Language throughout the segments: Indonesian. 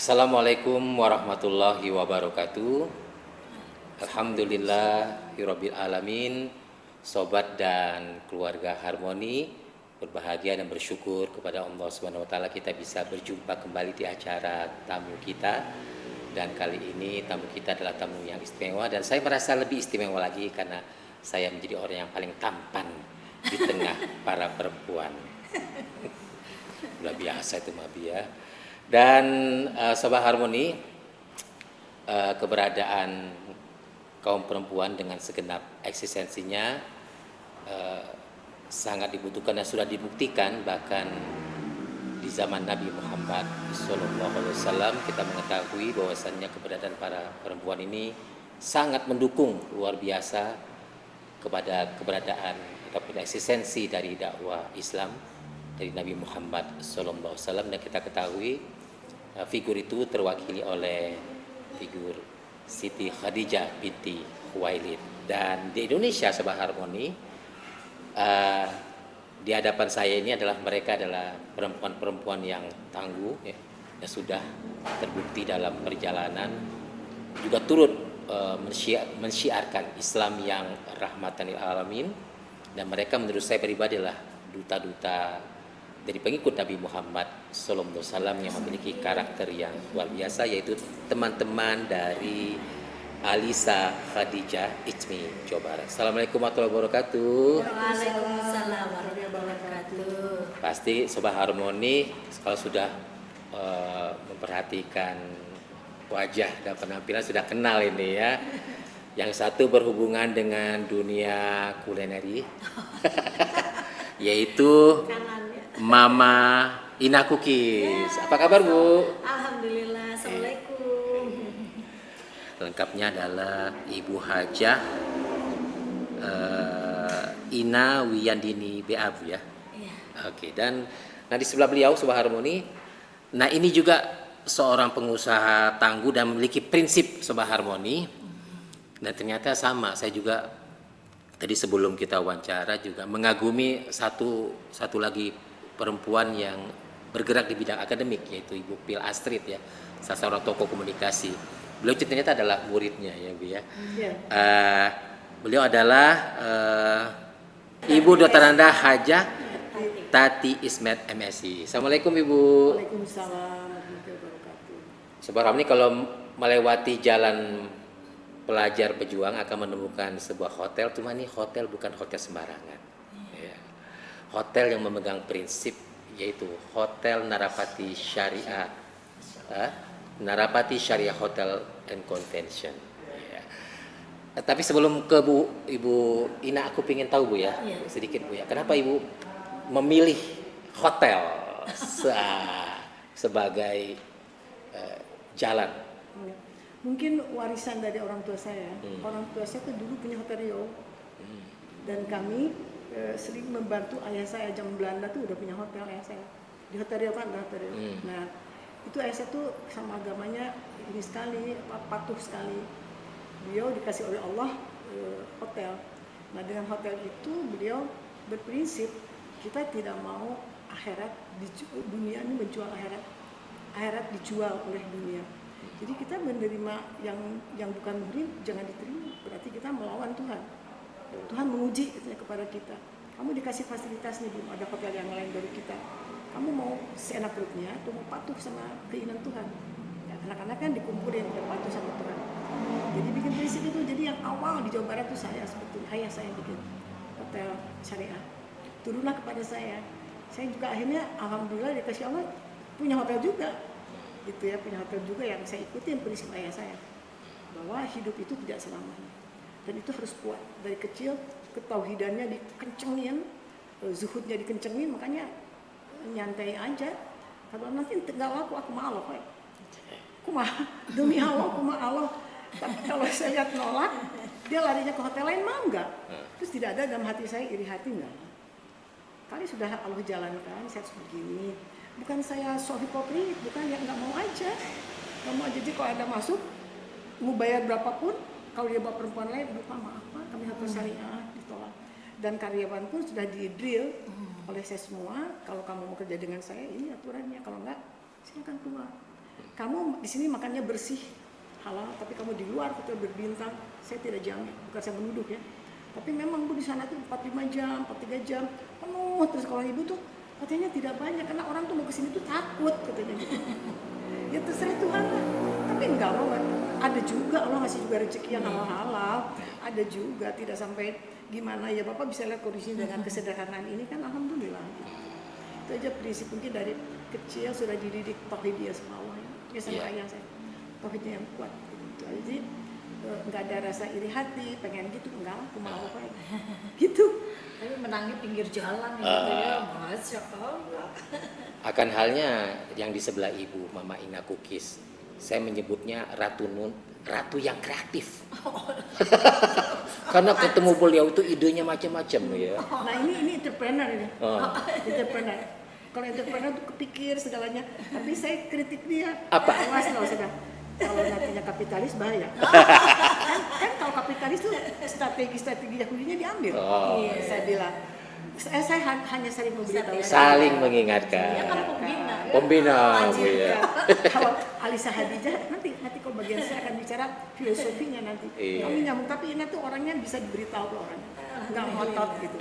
Assalamualaikum warahmatullahi wabarakatuh. Alhamdulillahirabbil alamin. Sobat dan keluarga Harmoni, berbahagia dan bersyukur kepada Allah Subhanahu wa taala kita bisa berjumpa kembali di acara tamu kita. Dan kali ini tamu kita adalah tamu yang istimewa, dan saya merasa lebih istimewa lagi karena saya menjadi orang yang paling tampan di tengah para perempuan. Udah biasa itu Mabi ya. Dan Sobat Harmoni, keberadaan kaum perempuan dengan segenap eksistensinya sangat dibutuhkan dan sudah dibuktikan. Bahkan di zaman Nabi Muhammad SAW kita mengetahui bahwasannya keberadaan para perempuan ini sangat mendukung luar biasa kepada keberadaan ataupun eksistensi dari dakwah Islam dari Nabi Muhammad SAW. Dan kita ketahui figur itu terwakili oleh figur Siti Khadijah binti Khuwailid. Dan di Indonesia, Sobat Harmoni, di hadapan saya ini mereka adalah perempuan-perempuan yang tangguh ya, dan sudah terbukti dalam perjalanan juga turut mensyiarkan Islam yang rahmatan lil alamin. Dan mereka menurut saya pribadi adalah duta-duta dari pengikut Nabi Muhammad SAW yang memiliki karakter yang luar biasa, yaitu teman-teman dari Alisa Khadijah Ijmi Jawa Barat. Assalamualaikum warahmatullahi wabarakatuh. Waalaikumsalam warahmatullahi wabarakatuh. Pasti Sobat Harmoni kalau sudah memperhatikan wajah dan penampilan sudah kenal ini ya. Yang satu berhubungan dengan dunia kulineri yaitu Mama Ina Cookies. Apa kabar Bu? Alhamdulillah. Assalamualaikum. Lengkapnya adalah Ibu Hajah Ina Wiyandini BA ya. Iya. Oke, dan di sebelah beliau Sobat Harmoni. Nah, ini juga seorang pengusaha tangguh dan memiliki prinsip Sobat Harmoni. Dan ternyata sama, saya juga tadi sebelum kita wawancara juga mengagumi satu lagi perempuan yang bergerak di bidang akademik, yaitu Ibu Pil Astrid ya, salah seorang tokoh komunikasi. Beliau ternyata adalah muridnya ya Bu ya. Beliau adalah Ibu Dr. Nanda Hajah Tati Ismet MSI. Assalamualaikum Ibu. Waalaikumsalam warahmatullahi wabarakatuh. Sobat Harmoni, kalau melewati jalan pelajar pejuang akan menemukan sebuah hotel, cuma ini hotel bukan hotel sembarangan. Ya. Hotel yang memegang prinsip, yaitu Hotel Narapati Syariah, Narapati Syariah Hotel and Convention. Ya. Tapi sebelum ke Ibu Ina, aku ingin tahu Bu ya, sedikit Bu ya, kenapa Ibu memilih hotel sebagai jalan? Mungkin warisan dari orang tua saya. Orang tua saya tuh dulu punya Hotel Rio. Dan kami sering membantu ayah saya. Zaman Belanda tuh udah punya hotel ayah saya. Di Hotel Rio kan ada Hotel Rio. Nah, itu ayah saya tuh sama agamanya ini sekali, patuh sekali. Beliau dikasih oleh Allah hotel. Nah, dengan hotel itu beliau berprinsip kita tidak mau akhirat, dunia ini menjual akhirat. Akhirat dijual oleh dunia. Jadi kita menerima yang bukan muhrim jangan diterima, berarti kita melawan Tuhan. Tuhan menguji katanya kepada kita. Kamu dikasih fasilitas nih, belum ada hotel yang lain dari kita. Kamu mau seenak perutnya atau mau patuh sama keinginan Tuhan? Ya, anak-anak kan dikumpulin dan patuh sama Tuhan. Jadi bikin prinsip itu. Jadi yang awal di Jawa Barat itu saya sebetulnya ayah saya bikin hotel syariah. Turunlah kepada saya. Saya juga akhirnya alhamdulillah dikasih Allah punya hotel juga. Gitu ya, punya hotel juga yang saya ikutin prinsip ayah saya bahwa hidup itu tidak selamanya dan itu harus kuat dari kecil, ketauhidannya dikencengin, zuhudnya dikencengin, makanya nyantai aja. Kalau nanti nggak laku aku mah Allah, aku mah demi Allah, aku mah Allah. Tapi kalau saya lihat nolak, dia larinya ke hotel lain mah enggak. Terus tidak ada dalam hati saya iri hati enggak. Kali sudah Allah jalankan, saya harus begini. Bukan saya so hipokrit, bukan ya nggak mau aja. Nggak mau aja, jadi kalau ada masuk, mau bayar berapapun, kalau dia bawa perempuan lain, lupa maaf Pak, kami hotel syariah, ditolak. Dan karyawan pun sudah di-drill oleh saya semua, kalau kamu mau kerja dengan saya, ini aturannya, kalau enggak, silakan keluar. kamu di sini makannya bersih halal, tapi kamu di luar hotel berbintang, saya tidak jamin, bukan saya menuduh ya. Tapi memang Bu di sana tuh 4-5 jam, 4-3 jam penuh. Terus kalau ibu tuh katanya tidak banyak karena orang tuh mau kesini tuh takut katanya gitu. Ya terserah Tuhan lah. Tapi enggak loh, ada juga Allah ngasih juga rezeki yang halal-halal. Ada juga, tidak sampai gimana ya, Bapak bisa lihat kondisi dengan kesederhanaan ini kan alhamdulillah. Itu aja prinsip, mungkin dari kecil sudah dididik tauhidiyah sama Allah ya sama ayah saya. Tauhidnya yang kuat gitu. Jadi nggak ada rasa iri hati, pengen gitu, enggak, aku mau apa gitu. Tapi menangnya pinggir jalan gitu ya, Masya Allah. Akan halnya yang di sebelah ibu, Mama Ina Kukis, saya menyebutnya Ratu Nun, ratu yang kreatif. Karena ketemu beliau itu idenya macam-macam ya. Nah ini entrepreneur ini, entrepreneur. Kalau entrepreneur tuh kepikir segalanya, tapi saya kritik dia. Apa? Awas loh sudah. Kalau nantinya kapitalis bahaya. kan kalau kapitalis tuh strategi Yahudinya diambil. Saya bilang, saya hanya saling memberitahu. Saling mengingatkan. Dia kan pembina. Pembina, Bu Wajib, ya. kan. Kalau Alisa Hadijah nanti kalau bagian saya akan bicara filosofinya nanti. Iya. Kami nyambung, tapi Ina tuh orangnya bisa diberitahu ke orangnya, nggak ngotot gitu.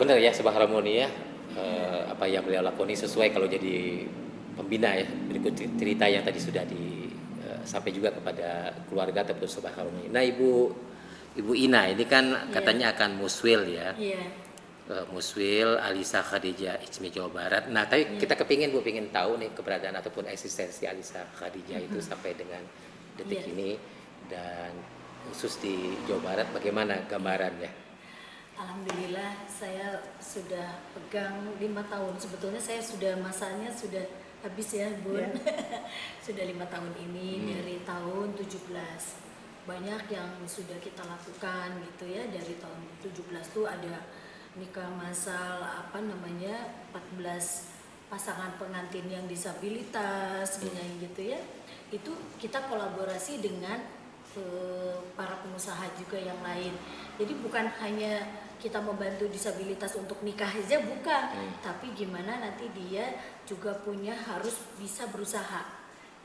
Benar ya, Subah Harmoni ya. Apa yang beliau lakoni sesuai kalau jadi pembina ya. Berikut cerita yang tadi sudah sampai juga kepada keluarga ataupun Subah Harmoni. Nah Ibu Ina ini kan katanya akan muswil ya. Muswil Alisa Khadijah Ijmi Jawa Barat. Nah tapi kita kepingin tahu nih keberadaan ataupun eksistensi Alisa Khadijah itu sampai dengan detik ini, dan khusus di Jawa Barat bagaimana gambarannya? Alhamdulillah saya sudah pegang 5 tahun. Sebetulnya saya sudah masanya sudah habis ya Bun. Sudah 5 tahun ini dari tahun 17. Banyak yang sudah kita lakukan gitu ya. Dari tahun 17 tuh ada nikah masal 14 pasangan pengantin yang disabilitas gitu ya. Itu kita kolaborasi dengan para pengusaha juga yang lain. Jadi bukan hanya kita membantu disabilitas untuk nikah aja, bukan, tapi gimana nanti dia juga harus bisa berusaha.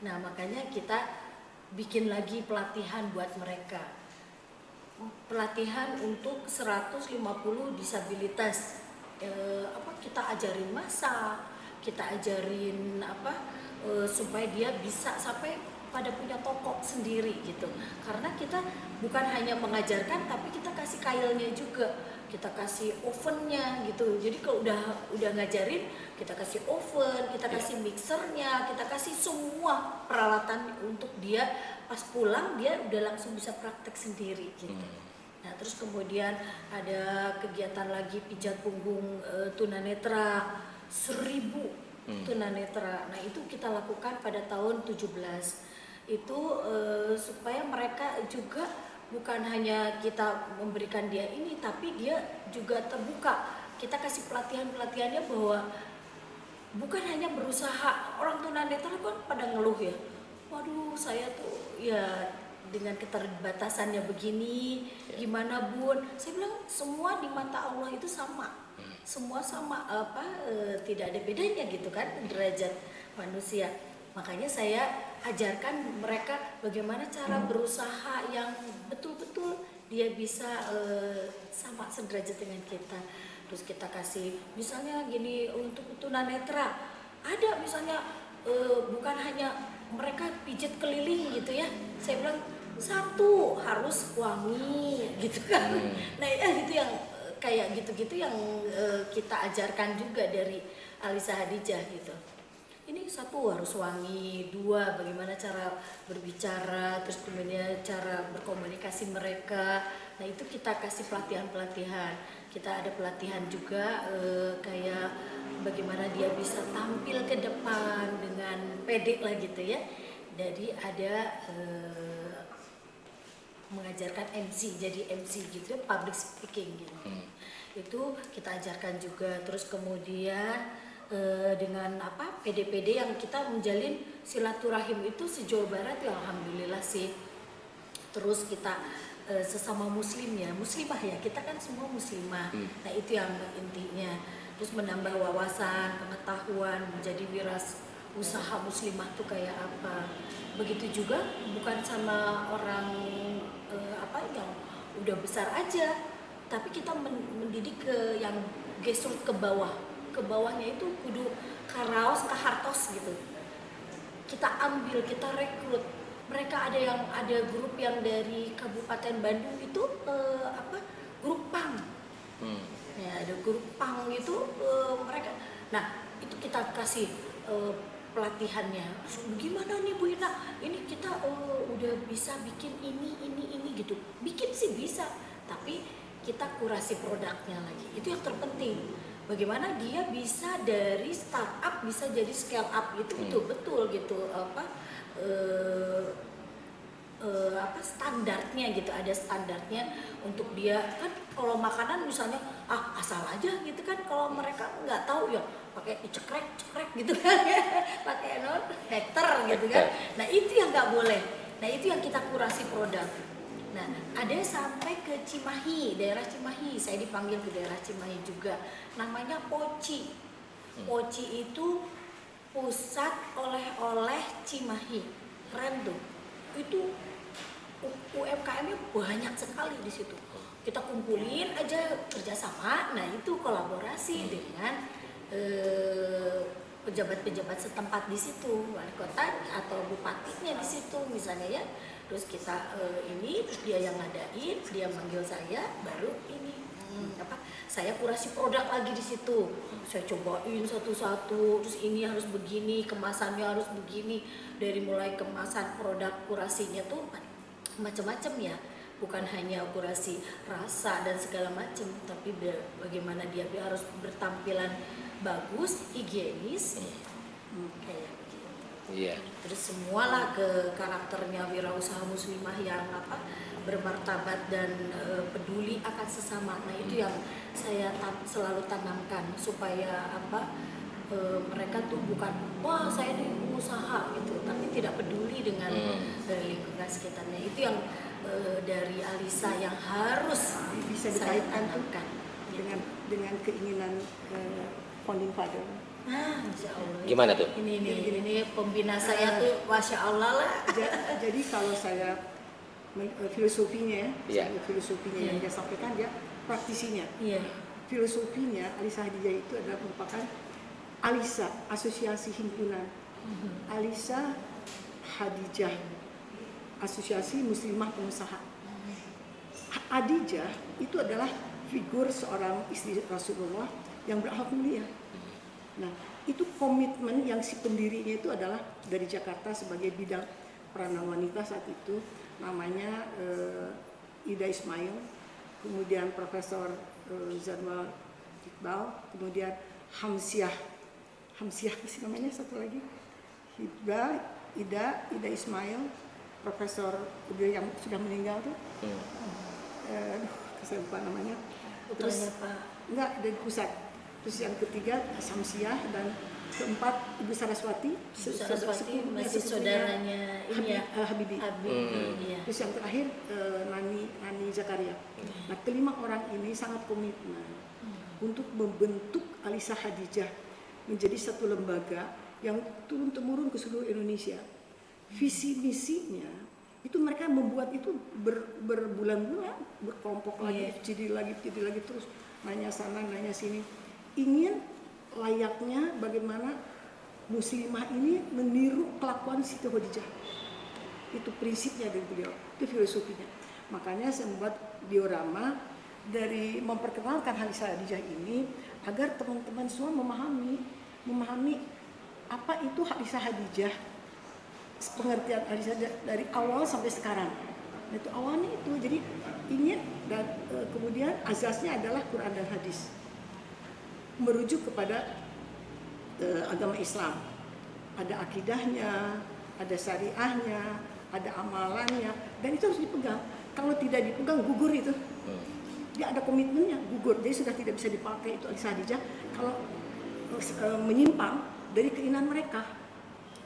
Nah makanya kita bikin lagi pelatihan buat mereka, pelatihan untuk 150 disabilitas. Kita ajarin masak, kita ajarin supaya dia bisa sampai pada punya toko sendiri gitu. Karena kita bukan hanya mengajarkan, tapi kita kasih kailnya juga, kita kasih ovennya gitu. Jadi kalau udah ngajarin, kita kasih oven, kita kasih mixernya, kita kasih semua peralatan untuk dia pas pulang dia udah langsung bisa praktek sendiri gitu. Nah terus kemudian ada kegiatan lagi pijat punggung tunanetra 1000 tunanetra. Nah itu kita lakukan pada tahun 17. Itu supaya mereka juga bukan hanya kita memberikan dia ini, tapi dia juga terbuka. Kita kasih pelatihannya bahwa bukan hanya berusaha. Orang tunanetra kan pada ngeluh ya, waduh saya tuh ya dengan keterbatasannya begini, gimana Bun? Saya bilang semua di mata Allah itu sama, semua sama, tidak ada bedanya gitu kan derajat manusia. Makanya saya ajarkan mereka bagaimana cara berusaha yang betul-betul dia bisa sama sederajat dengan kita. Terus kita kasih misalnya gini untuk tunanetra, ada misalnya bukan hanya mereka pijit keliling gitu ya. Saya bilang satu harus wangi gitu kan. Nah itu yang kayak gitu-gitu yang kita ajarkan juga dari Alisa Hadijah gitu. Ini satu harus wangi, 2 bagaimana cara berbicara, terus kemudian cara berkomunikasi mereka. Nah itu kita kasih pelatihan. Kita ada pelatihan juga kayak bagaimana dia bisa tampil ke depan dengan pede lah gitu ya. Jadi ada mengajarkan MC, jadi MC gitu, public speaking gitu. Itu kita ajarkan juga. Terus kemudian dengan PD-PD yang kita menjalin silaturahim itu se-Jawa Barat ya alhamdulillah sih. Terus kita sesama muslim ya, muslimah ya, kita kan semua muslimah. Nah itu yang intinya. Terus menambah wawasan, pengetahuan, menjadi usaha muslimah tuh kayak apa. Begitu juga bukan sama orang apa yang udah besar aja, tapi kita mendidik ke yang gesur ke bawah. Ke bawahnya itu kudu karaos kahartos gitu. Kita ambil, kita rekrut. Mereka ada grup yang dari Kabupaten Bandung itu grup pang. Ya, ada grup pang itu mereka. Nah, itu kita kasih pelatihannya. Gimana nih Bu Ina? Ini kita udah bisa bikin ini gitu. Bikin sih bisa, tapi kita kurasi produknya lagi. Itu yang terpenting. Bagaimana dia bisa dari startup bisa jadi scale up gitu, itu betul gitu standarnya gitu, ada standarnya untuk dia kan. Kalau makanan misalnya asal aja gitu kan, kalau mereka nggak tahu ya pakai cekrek gitu kan pakai hektar gitu kan. Nah itu yang nggak boleh, nah itu yang kita kurasi produk. Nah, ada sampai ke Cimahi, daerah Cimahi. Saya dipanggil ke daerah Cimahi juga. Namanya Poci. Poci itu pusat oleh-oleh Cimahi. Keren tuh. Itu UMKM-nya banyak sekali di situ. Kita kumpulin aja kerjasama. Nah, itu kolaborasi dengan pejabat-pejabat setempat di situ, wali kota atau bupatinya di situ misalnya ya. Terus kita terus dia yang ngadain, dia manggil saya, baru ini saya kurasi produk lagi di situ. Saya cobain satu-satu, terus ini harus begini, kemasannya harus begini. Dari mulai kemasan produk kurasinya tuh macam-macam ya. Bukan hanya kurasi rasa dan segala macam, tapi bagaimana dia harus bertampilan bagus, higienis, kayak begitu. Iya. Terus semualah ke karakternya wirausaha muslimah yang bermartabat dan peduli akan sesama. Nah itu yang saya selalu tanamkan supaya mereka tuh bukan wah saya ini pengusaha gitu, tapi tidak peduli dengan lingkungan sekitarnya. Itu yang dari Alisa yang harus bisa saya dikaitkan tanamkan dengan keinginan founding father. Masya Allah. Gimana tuh? Ini pembina saya tuh Masya Allah lah. Jadi kalau saya filosofinya Iya. yang dia sampaikan, dia praktisinya. Iya. Filosofinya Alisa Hadijah itu adalah merupakan Alisa, asosiasi himpunan. Alisa Hadijah, asosiasi muslimah pengusaha. Hadijah itu adalah figur seorang istri Rasulullah yang berakhlak mulia. Nah, itu komitmen yang si pendirinya itu adalah dari Jakarta sebagai bidang peranan wanita saat itu, namanya Ida Ismail, kemudian Profesor Zanwar Iqbal, kemudian Hamsiah sih namanya satu lagi, Ida Ismail, Profesor yang sudah meninggal tuh, saya lupa namanya. Terus enggak dari pusat. Terus yang ketiga Samsiah, dan keempat Ibu Saraswati masih saudaranya ini ya Habibie. Iya. Terus yang terakhir Nani Zakaria. Nah, kelima orang ini sangat komitmen untuk membentuk Alisa Hadijah menjadi satu lembaga yang turun-temurun ke seluruh Indonesia. Visi misinya itu mereka membuat itu berbulan-bulan, berkelompok lagi, jadi lagi terus nanya sana nanya sini. Ingin layaknya bagaimana muslimah ini meniru kelakuan Siti Khadijah. Itu prinsipnya dari beliau, itu filosofinya. Makanya saya membuat diorama dari memperkenalkan Alisa Hadijah ini agar teman-teman semua memahami apa itu Alisa Hadijah, pengertian Alisa dari awal sampai sekarang. Nah, itu awalnya itu, jadi ingin dan kemudian azasnya adalah Quran dan hadis, merujuk kepada agama Islam. Ada akidahnya, ada syariahnya, ada amalannya, dan itu harus dipegang. Kalau tidak dipegang gugur itu. Dia ada komitmennya, gugur. Jadi sudah tidak bisa dipakai itu Alisa Hadijah kalau menyimpang dari keinginan mereka.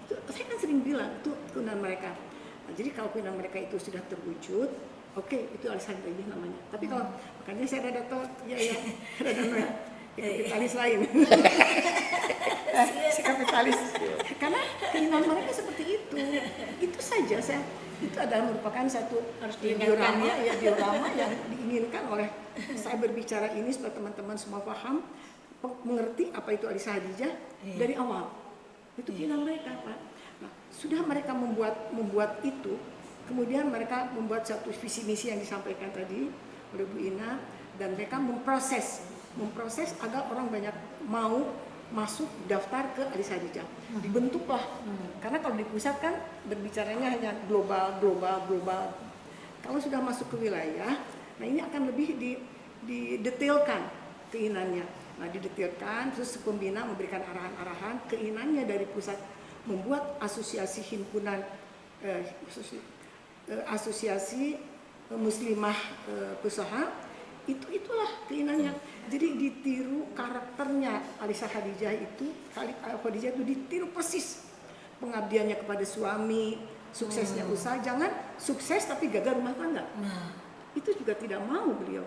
Itu, saya kan sering bilang itu keinginan mereka. Nah, jadi kalau keinginan mereka itu sudah terwujud, oke, itu Alisa Hadijah namanya. Tapi kalau makanya saya ada rada ikut alis lain. sekali. Karena keinginan mereka seperti itu. Itu saja itu adalah merupakan satu Harus diingatkan diorama yang diinginkan oleh saya berbicara ini supaya teman-teman semua paham, mengerti apa itu Alisa Hadijah dari awal. Itu keinginan mereka, Pak. Nah, sudah mereka membuat itu, kemudian mereka membuat satu visi misi yang disampaikan tadi oleh Bu Ina, dan mereka memproses agar orang banyak mau masuk daftar ke Alisa Hadijah. Dibentuklah. Karena kalau di pusat kan berbicaranya hanya global. Kalau sudah masuk ke wilayah, nah ini akan lebih didetailkan keinginannya. Nah, didetailkan, terus pembina memberikan arahan-arahan, keinginannya dari pusat membuat asosiasi himpunan asosiasi muslimah pesoha, itulah keinginannya. Jadi ditiru karakternya Alisa Hadijah itu ditiru persis. Pengabdiannya kepada suami, suksesnya usaha, jangan sukses tapi gagal rumah tangga. Itu juga tidak mau beliau.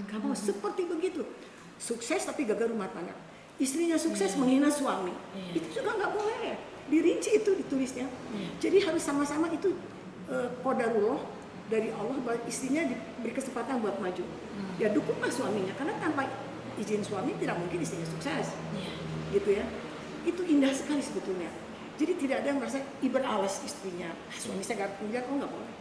Kamu seperti begitu. Sukses tapi gagal rumah tangga. Istrinya sukses menghina suami. Itu juga nggak boleh. Dirinci itu ditulisnya. Jadi harus sama-sama itu qadarullah dari Allah bahwa istrinya diberi kesempatan buat maju. Ya dukunglah suaminya, karena tanpa izin suami tidak mungkin istrinya sukses. Gitu ya. Itu indah sekali sebetulnya. Jadi tidak ada yang merasa iberalas istrinya. Suami saya gak punya, nggak boleh.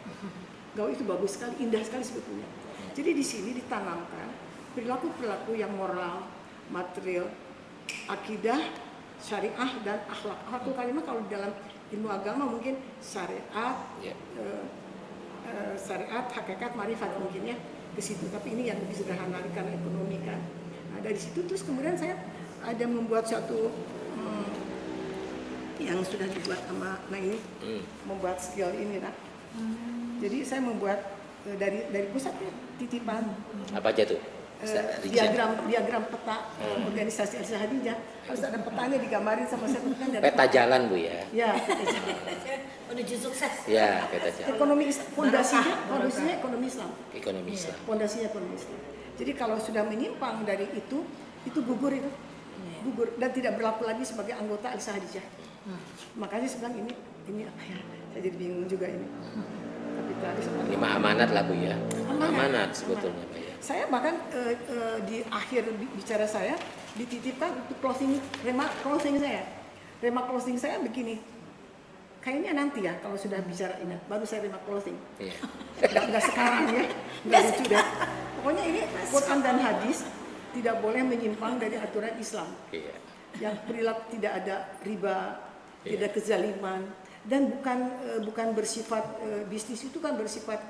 Gaul itu bagus sekali, indah sekali sebetulnya. Jadi di sini ditanamkan perilaku-perilaku yang moral, material, akidah, syariah dan akhlak. Akhlakul karimah kalau dalam ilmu agama mungkin syariat, syariat, hakikat, marifat mungkin ya ke situ. Tapi ini yang lebih sederhana karena ekonomi kan. Nah dari situ terus kemudian saya ada membuat satu yang sudah dibuat sama ini membuat skill ini nak. Jadi saya membuat dari pusat ya, titipan. Apa aja tuh? Diagram peta organisasi Alisa Hadijah, harus ada petanya digambarin sama saya. Peta jalan Bu ya? Ya, peta jalan. Menuju sukses. Ya, peta jalan. Ekonomi fondasinya ekonomi Islam. Ekonomi Islam. Fondasinya ekonomi Islam. Jadi kalau sudah menyimpang dari itu gugur itu. Gugur dan tidak berlaku lagi sebagai anggota Alisa Hadijah. Makanya saya bilang ini apa ya? Saya jadi bingung juga ini. Kapitalis. Ini mah amanat lah Bu ya. Amanat sebetulnya Pak ya. Saya bahkan di akhir bicara saya dititipkan untuk closing saya. Remark closing saya begini. Kayaknya nanti ya kalau sudah bicara ini baru saya remark closing. Iya. Enggak sekarang ya. Enggak lucu deh. Pokoknya ini Quran dan hadis tidak boleh menyimpang dari aturan Islam. Iya. Yang perilaku tidak ada riba, tidak kezaliman, dan bukan bersifat bisnis itu kan bersifat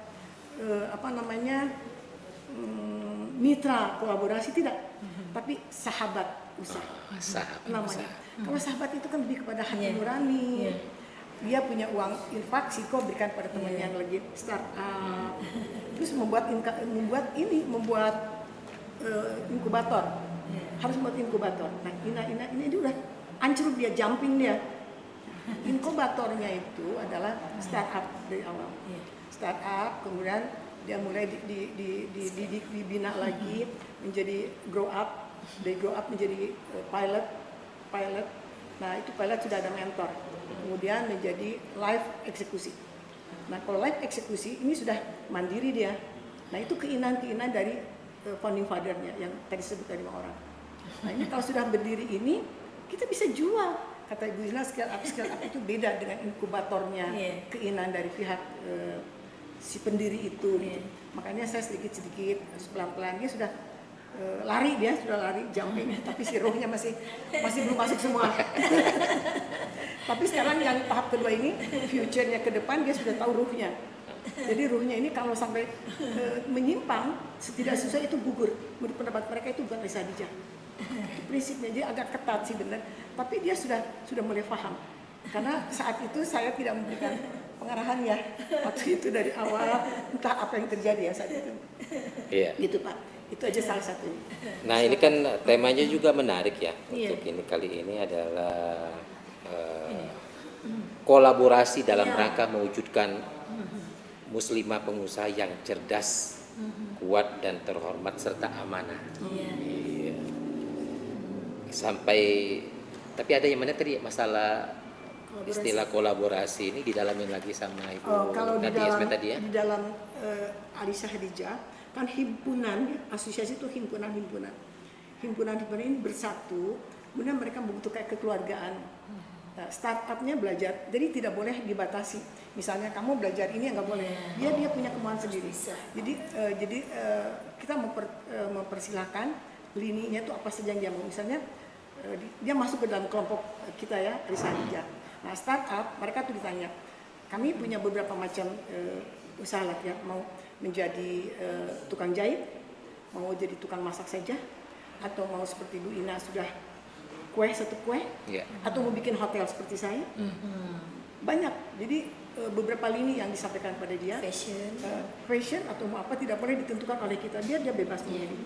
mitra kolaborasi tidak, tapi sahabat usaha namanya. Kalau sahabat itu kan lebih kepada hati nurani. Dia punya uang infak, siko berikan pada temannya yang lagi startup. Terus membuat inkubator. Harus membuat inkubator. Nah, ini udah hancur dia, jumping dia. Inkubatornya itu adalah startup dari awal. Startup, kemudian dia mulai dibina lagi menjadi grow up, dari grow up menjadi pilot. Nah itu pilot sudah ada mentor, kemudian menjadi live eksekusi. Nah kalau live eksekusi ini sudah mandiri dia. Nah itu keinginan dari founding fathernya yang tadi disebut dari 5 orang. Nah ini kalau sudah berdiri ini kita bisa jual. Kata Ibu Ina scale up itu beda dengan inkubatornya, keinginan dari pihak si pendiri itu. Makanya saya sedikit harus pelan-pelan. Dia sudah lari jumping, tapi si rohnya masih belum masuk semua. Tapi sekarang yang tahap kedua ini, future-nya ke depan dia sudah tahu ruhnya. Jadi ruhnya ini kalau sampai menyimpang, tidak sesuai itu gugur. Menurut pendapat mereka itu bukan Alisa Hadijah. Itu prinsipnya dia agak ketat sih benar, tapi dia sudah mulai paham. Karena saat itu saya tidak memberikan pengarahan ya waktu itu dari awal, entah apa yang terjadi ya saat itu. Iya. Gitu Pak. Itu aja salah satunya. Nah ini kan temanya juga menarik ya. Untuk ini kali ini adalah kolaborasi dalam rangka mewujudkan muslimah pengusaha yang cerdas, kuat dan terhormat serta amanah. Iya. Sampai Tapi ada yang mana tadi masalah Kolaborasi. istilah kolaborasi ini didalamin lagi sama Ibu Kalau di Nadia dalam Esme tadi ya. di dalam Alisa Hadijah kan himpunan, asosiasi itu himpunan ini bersatu, kemudian mereka membentuk kayak kekeluargaan. Nah, startupnya belajar, jadi tidak boleh dibatasi. Misalnya kamu belajar ini nggak boleh, dia punya kemauan sendiri. Bisa. Jadi kita mempersilahkan lininya itu apa saja yang dia mau. Misalnya dia masuk ke dalam kelompok kita ya, Alisa Hadijah. Nah startup mereka tuh ditanya, kami punya beberapa macam usaha lah ya, mau menjadi tukang jahit, mau jadi tukang masak saja, atau mau seperti Bu Ina sudah satu kue, Iya. atau mau bikin hotel seperti saya. Banyak, jadi beberapa lini yang disampaikan pada dia, fashion atau mau apa tidak boleh ditentukan oleh kita, dia bebas memilih.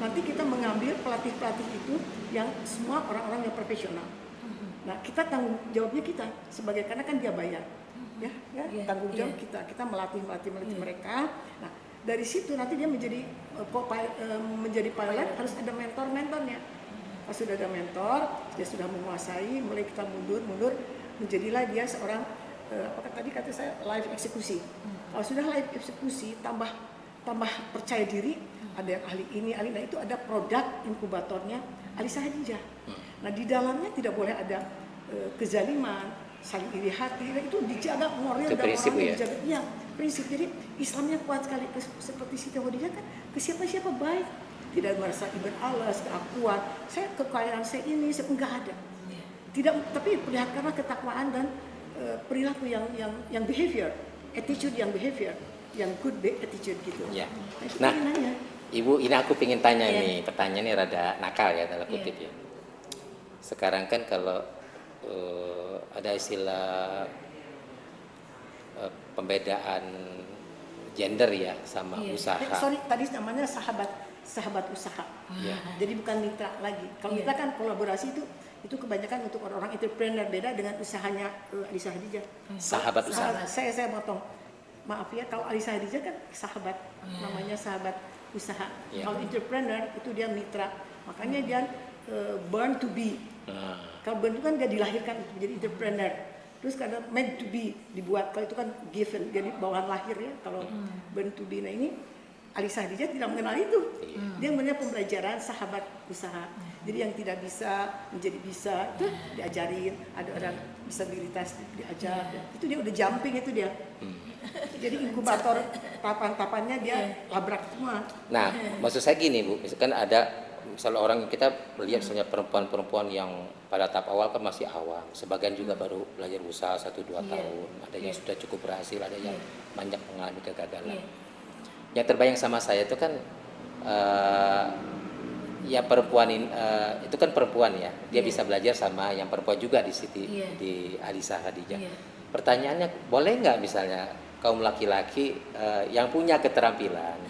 Nanti kita mengambil pelatih itu yang semua orang-orang yang profesional. Nah kita tanggung jawabnya kita sebagai, karena kan dia bayar, tanggung jawab kita melatih mereka. Nah dari situ nanti dia menjadi pilot, harus ada mentornya. Pas sudah ada mentor, dia sudah menguasai, mulai kita mundur, menjadilah dia seorang tadi kata saya live eksekusi. Kalau sudah live eksekusi, tambah percaya diri, ada yang ahli ini, ahli, nah itu ada produk inkubatornya Alisa Hadijah. Nah di dalamnya tidak boleh ada kezaliman, saling iri hati, nah, itu dijaga moral dan orangnya dijaga. Iya, prinsip. Jadi Islamnya kuat sekali, seperti Siti Khadijah kan ke siapa-siapa baik, tidak merasa ibadah Allah, kuat. Saya kekayaan saya ini, enggak ada. Tidak, tapi perlihatkanlah ketakwaan dan perilaku yang behavior, attitude yang behavior, yang good attitude gitu. Ya. Nah, Ibu, ini aku pengen tanya nih, pertanyaannya rada nakal ya dalam kutip ya. Sekarang kan kalau ada istilah pembedaan gender ya sama usaha. Sorry, tadi namanya sahabat usaha. Jadi bukan mitra lagi. Kalau mitra kan kolaborasi itu kebanyakan untuk orang-orang entrepreneur, beda dengan usahanya Alisa Hadijah. Sahabat usaha. Saya potong. Maaf ya, kalau Alisa Hadijah kan sahabat, namanya sahabat usaha. Kalau entrepreneur itu dia mitra. Makanya dia born to be. Kalau born itu kan dia dilahirkan untuk menjadi entrepreneur. Terus kadang meant to be dibuat. Kalau itu kan given, jadi bawaan lahir ya. Kalau born to be, nah ini Alisa Hadijah tidak mengenal itu. Dia mengenal pembelajaran sahabat usaha. Jadi yang tidak bisa menjadi bisa itu diajarin. Ada orang disabilitas diajar. Itu dia udah jumping itu dia. Jadi inkubator tahapan-tahapannya dia labrak semua. Nah, maksud saya gini Bu, misalkan ada orang kita melihat misalnya perempuan-perempuan yang pada tahap awal kan masih awam, sebagian juga baru belajar usaha 1-2 tahun, ada yang sudah cukup berhasil, ada yang banyak mengalami kegagalan. Yang terbayang sama saya itu kan ya perempuan itu kan perempuan ya, dia bisa belajar sama yang perempuan juga di di Alisa Hadijah. Pertanyaannya, boleh nggak misalnya kaum laki-laki yang punya keterampilan?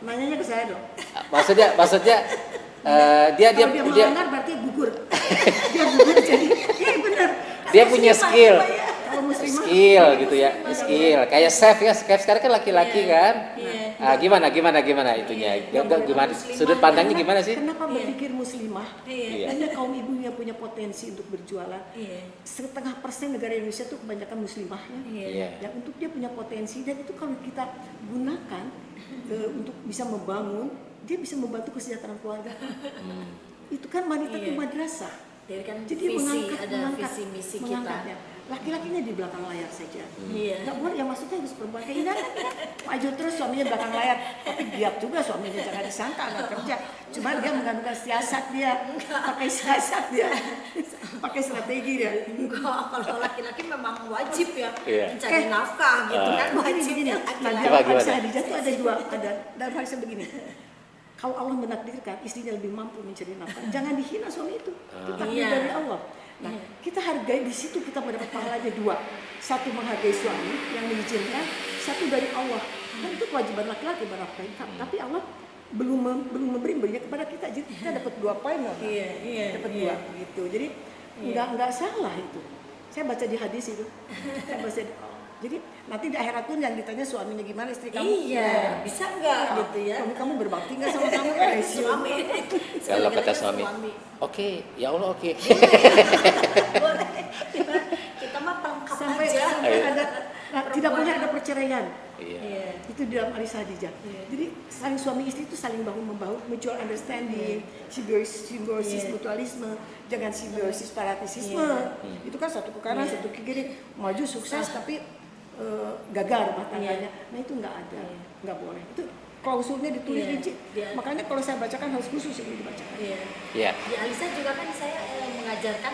Nanyanya ke saya dong. Maksudnya dia melanggar berarti gugur. Dia gugur jadi benar. Dia punya skill. Muslimah, skill gitu ya, skill kayak chef ya, chef sekarang kan laki-laki kan. Gimana itunya? Gimana sudut pandangnya gimana sih? Kenapa berpikir muslimah? Karena kaum ibu yang punya potensi untuk berjualan. 0,5% negara Indonesia tuh kebanyakan muslimahnya. Yang untuk dia punya potensi, dan itu kalau kita gunakan untuk bisa membangun, dia bisa membantu kesejahteraan keluarga. Itu kan wanita itu madrasah. Jadi mengangkat visi misi kita. Laki-lakinya di belakang layar saja. Nggak boleh, yang maksudnya harus perempuan kayak Ina. Maju terus suaminya belakang layar, tapi giat juga suaminya, jangan disangka nggak kerja. Cuma dia menggantungkan siasat dia, pakai siasat dia, pakai strategi dia. Enggak, kalau laki-laki memang wajib ya mencari nafkah gitu kan, wajib ya. Nah, Alisa Hadijah itu ada dalam hadis begini. Kalau Allah menakdirkan istrinya lebih mampu mencari nafkah, jangan dihina suami itu. Itu takdir dari Allah. Nah, kita hargai, di situ kita mendapat pahalanya 2. 1 menghargai suami yang mengizinkan, 1 dari Allah. Dan itu kewajiban laki-laki menafkahi. Tapi Allah belum memberinya kepada kita. Jadi kita dapat 2 poin loh. Dapat 2 gitu. Jadi enggak salah itu. Saya baca di hadis itu. Saya baca Jadi nanti di akhirat pun yang ditanya suaminya gimana, istri kamu. Iya, bisa nggak gitu ya? Kamu berbakti nggak sama kamu? Suami. Kalau kata Sebenarnya suami, oke, ya Allah oke. Boleh. Kita mah pelengkap sampai aja. ada tidak boleh ada perceraian. Iya. Iya. Itu di dalam Alisa Hadijah. Jadi saling suami istri itu saling bahu membahu, mutual understanding, simbiosis mutualisme, jangan simbiosis paratisisme. Itu kan satu ke kanan, satu ke kiri, maju sukses tapi gagal rumah tangganya. Nah itu nggak ada, nggak boleh. Itu klausulnya ditulis rinci. Makanya kalau saya bacakan harus khusus ini dibacakan. Iya. Di Alisa juga kan saya mengajarkan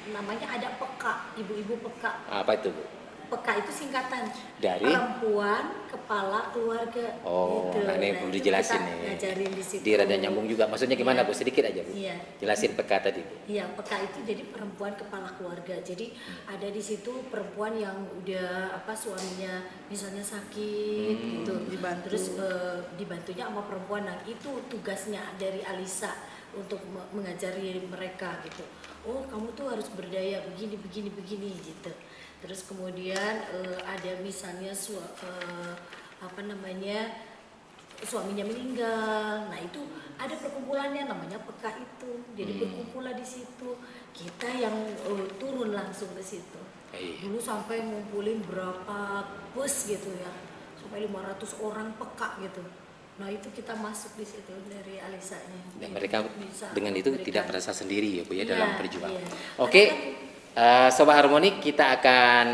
namanya ada peka, ibu-ibu peka. Apa itu, Bu? Peka itu singkatan Dari? perempuan kepala keluarga. Oh, gitu. nah ini perlu itu dijelasin kita nih. ngajarin di situ. Di rada nyambung juga. Maksudnya gimana, Iya. Bu? Sedikit aja, Bu. Iya. Jelasin peka tadi, Bu. Iya, peka itu jadi perempuan kepala keluarga. Jadi ada di situ perempuan yang udah suaminya misalnya sakit gitu, Dibantu. terus dibantunya sama perempuan. Nah itu tugasnya dari Alisa untuk mengajari mereka gitu. Oh kamu tuh harus berdaya begini begini begini gitu. Terus kemudian ada misalnya suaminya meninggal, nah itu ada perkumpulannya namanya peka itu, jadi berkumpullah di situ, kita yang turun langsung ke situ. Dulu sampai ngumpulin berapa bus gitu ya, sampai 500 orang peka gitu. Nah itu kita masuk di situ dari Alisanya. Dan mereka bisa dengan itu memberikan. tidak merasa sendiri ya, Bu, ya, dalam perjuangan. Iya. Oke, Karena Sobat Harmoni, kita akan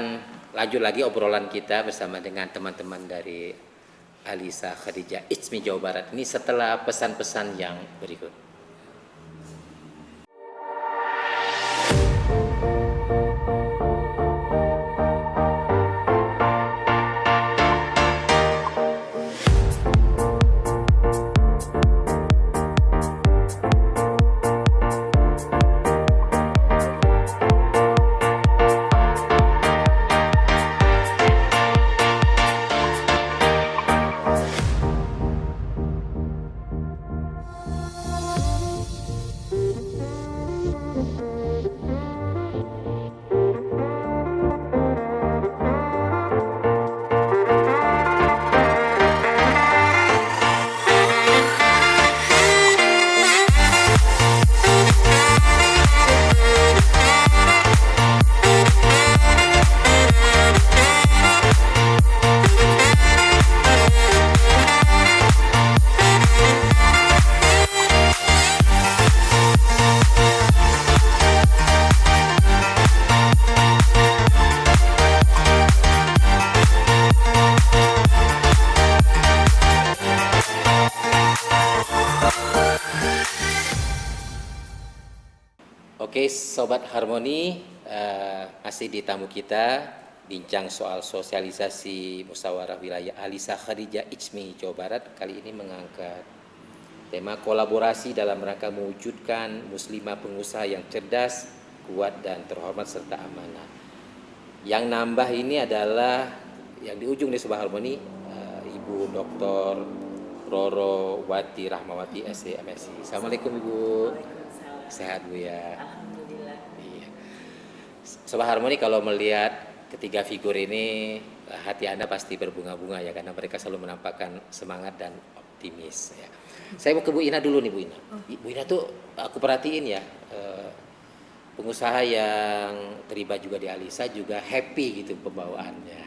lanjut lagi obrolan kita bersama dengan teman-teman dari Alisa Khadijah ICMI Jawa Barat ini setelah pesan-pesan yang berikut. Oke, Sobat Harmoni, masih di tamu kita bincang soal sosialisasi musyawarah wilayah Alisa Khadijah ICMI Jawa Barat. Kali ini mengangkat tema kolaborasi dalam rangka mewujudkan muslimah pengusaha yang cerdas, kuat dan terhormat serta amanah. Yang nambah ini adalah yang di ujung nih Sobat Harmoni, Ibu Dr. Roro Wati Rahmawati SC MSI. Assalamualaikum Ibu. Sehat Bu ya. Alhamdulillah. Iya. Sobat Harmoni, kalau melihat ketiga figur ini, hati Anda pasti berbunga-bunga ya, karena mereka selalu menampakkan semangat dan optimis ya. Saya mau ke Bu Ina dulu nih Bu Ina. Bu Ina tuh aku perhatiin ya, pengusaha yang terlibat juga di Alisa juga happy gitu pembawaannya.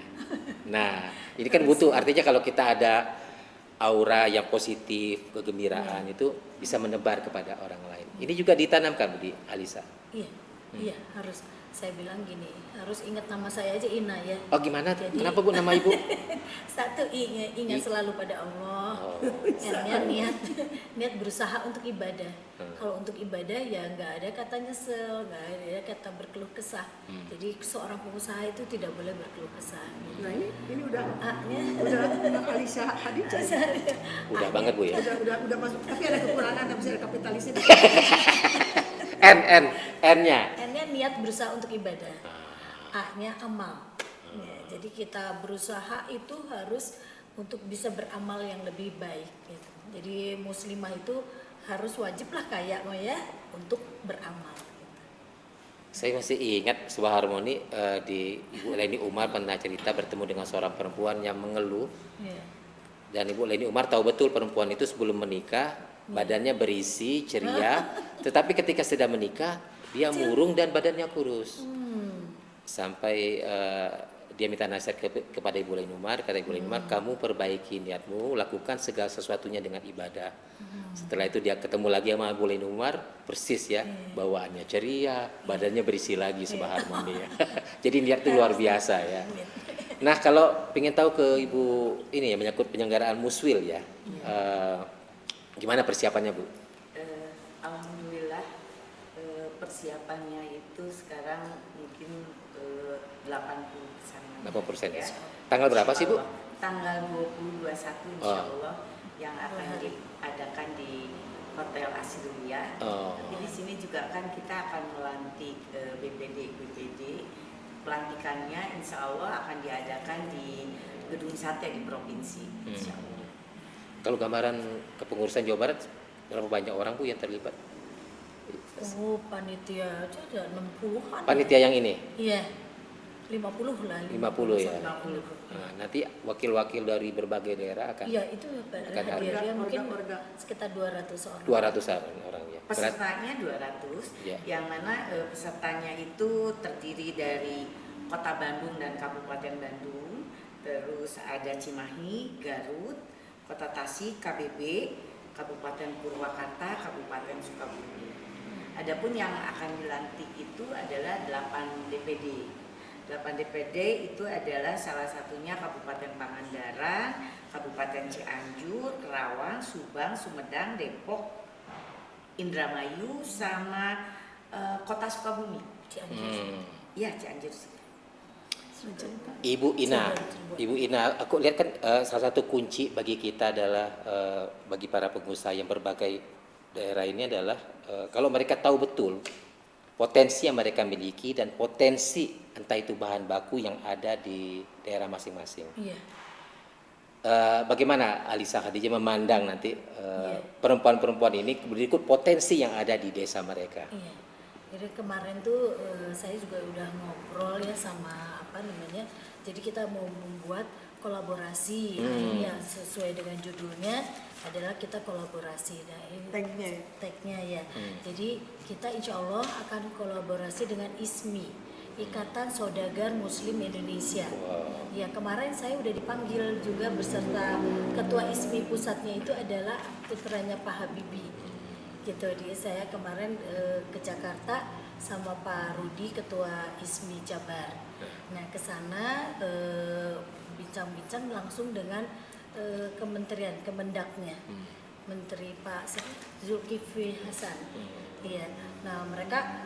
Nah, ini kan butuh, artinya kalau kita ada aura yang positif, kegembiraan itu bisa menebar kepada orang lain. Ini juga ditanamkan Bu di Alisa. Iya, iya harus. Saya bilang gini, harus ingat nama saya aja Ina ya. Oh gimana? Jadi- Kenapa Bu nama Ibu? Satu ingat selalu pada Allah. Oh. Niat berusaha untuk ibadah. Kalau untuk ibadah ya nggak ada kata nyesel, nggak ada kata berkeluh kesah. Jadi seorang pengusaha itu tidak boleh berkeluh kesah. Nah ini udah A-nya Alisa Hadijah. Udah banget Bu ya. Udah masuk. Tapi ada kekurangan, tapi ada kapitalisnya. N-nya. N-nya niat berusaha untuk ibadah. A-nya amal. Ya, jadi kita berusaha itu harus untuk bisa beramal yang lebih baik. Gitu. Jadi muslimah itu harus wajiblah kayak ya untuk beramal. Gitu. Saya masih ingat sebuah harmoni di Ibu Leni Umar pernah cerita bertemu dengan seorang perempuan yang mengeluh, Iya. dan Ibu Leni Umar tahu betul perempuan itu sebelum menikah badannya berisi, ceria, tetapi ketika sudah menikah dia murung dan badannya kurus. Sampai dia minta nasihat kepada Ibu Leni Umar, kata Ibu Leni Umar, kamu perbaiki niatmu, lakukan segala sesuatunya dengan ibadah. Setelah itu dia ketemu lagi sama Ibu Leni Umar, persis ya, bawaannya ceria, badannya berisi lagi sebuah harmoni ya. Jadi niat itu luar biasa ya. Nah, kalau ingin tahu ke Ibu ini ya, menyangkut penyelenggaraan Muswil ya, gimana persiapannya Bu? Alhamdulillah persiapannya itu sekarang mungkin 80%. 80%. Ya. Tanggal berapa sih Bu? Tanggal 20-21 insya Allah yang akan diadakan di Hotel Asruya. Tapi di sini juga kan kita akan melantik BPD. Pelantikannya insya Allah akan diadakan di Gedung Sate di provinsi. Insya Allah. Kalau gambaran kepengurusan Jawa Barat, berapa banyak orang Bu yang terlibat? Oh, panitia aja ada 60-an. Panitia yang ini? Iya. 50 lah. 50 ya. 50. Nah, nanti wakil-wakil dari berbagai daerah akan Iya, itu hadirnya mungkin Orga. sekitar 200 orang. 200 orang ya. Pesertanya 200, Ya. yang mana pesertanya itu terdiri dari Kota Bandung dan Kabupaten Bandung, terus ada Cimahi, Garut, Kota Tasik, KBB, Kabupaten Purwakarta, Kabupaten Sukabumi. Adapun yang akan dilantik itu adalah 8 DPD. 8 DPD itu adalah salah satunya Kabupaten Pangandaran, Kabupaten Cianjur, Kerawang, Subang, Sumedang, Depok, Indramayu, sama Kota Sukabumi. Cianjur. Iya, Cianjur. Ibu Ina, aku lihat kan salah satu kunci bagi kita adalah bagi para pengusaha yang berbagai daerah ini adalah kalau mereka tahu betul potensi yang mereka miliki dan potensi entah itu bahan baku yang ada di daerah masing-masing. Iya. Bagaimana Alisa Khadijah memandang nanti perempuan-perempuan ini berikut potensi yang ada di desa mereka? Iya. Jadi kemarin tuh saya juga udah ngobrol ya sama jadi kita mau membuat kolaborasi. Nah, ini yang sesuai dengan judulnya adalah kita kolaborasi. Nah, ini tagnya ya. Jadi kita insya Allah akan kolaborasi dengan ISMI, Ikatan Saudagar Muslim Indonesia. Ya, kemarin saya udah dipanggil juga beserta ketua ISMI pusatnya itu adalah putranya Pak Habibie. Gitu, jadi saya kemarin ke Jakarta sama Pak Rudi ketua ISMI Jabar. Nah, ke sana bincang-bincang langsung dengan kementerian Kemendaknya. Menteri Pak Zulkifli Hasan. Iya. Nah, mereka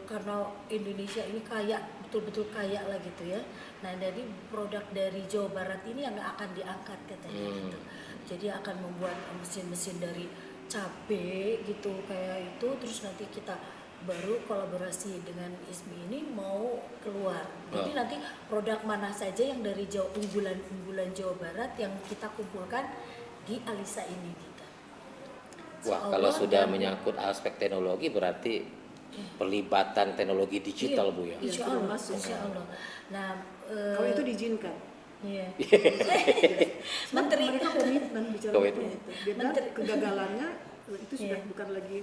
karena Indonesia ini kaya, betul-betul kaya lah gitu ya. Nah, jadi produk dari Jawa Barat ini yang akan diangkat katanya gitu. Jadi akan membuat mesin-mesin dari cabe gitu kayak itu, terus nanti kita baru kolaborasi dengan ISMI ini mau keluar. Jadi nanti produk mana saja yang dari unggulan Jawa Barat yang kita kumpulkan di Alisa ini kita. Wah, kalau sudah menyangkut aspek teknologi berarti pelibatan teknologi digital Bu ya. Insya Allah, insya Allah. Nah, Kalau itu diizinkan. iya. Mereka komitmen bicara Komitmen. itu. Biar kegagalannya itu sudah bukan lagi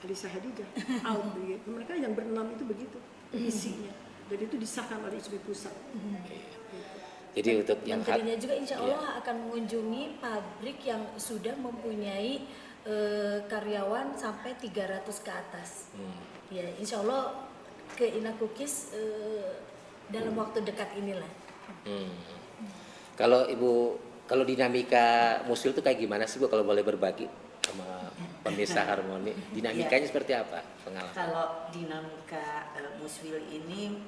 Alisa Khadijah, out begitu. Mereka yang berenam itu begitu isinya, dan itu disahkan oleh ISMI pusat. Jadi untuk yang Menterinya juga insya Allah akan mengunjungi pabrik yang sudah mempunyai karyawan sampai 300 ke atas. Ya, insya Allah ke Ina Cookies dalam waktu dekat inilah. Kalau kalau dinamika Muswil itu kayak gimana sih Bu kalau boleh berbagi sama pemirsa Harmoni? Dinamikanya seperti apa pengalaman? Kalau dinamika Muswil ini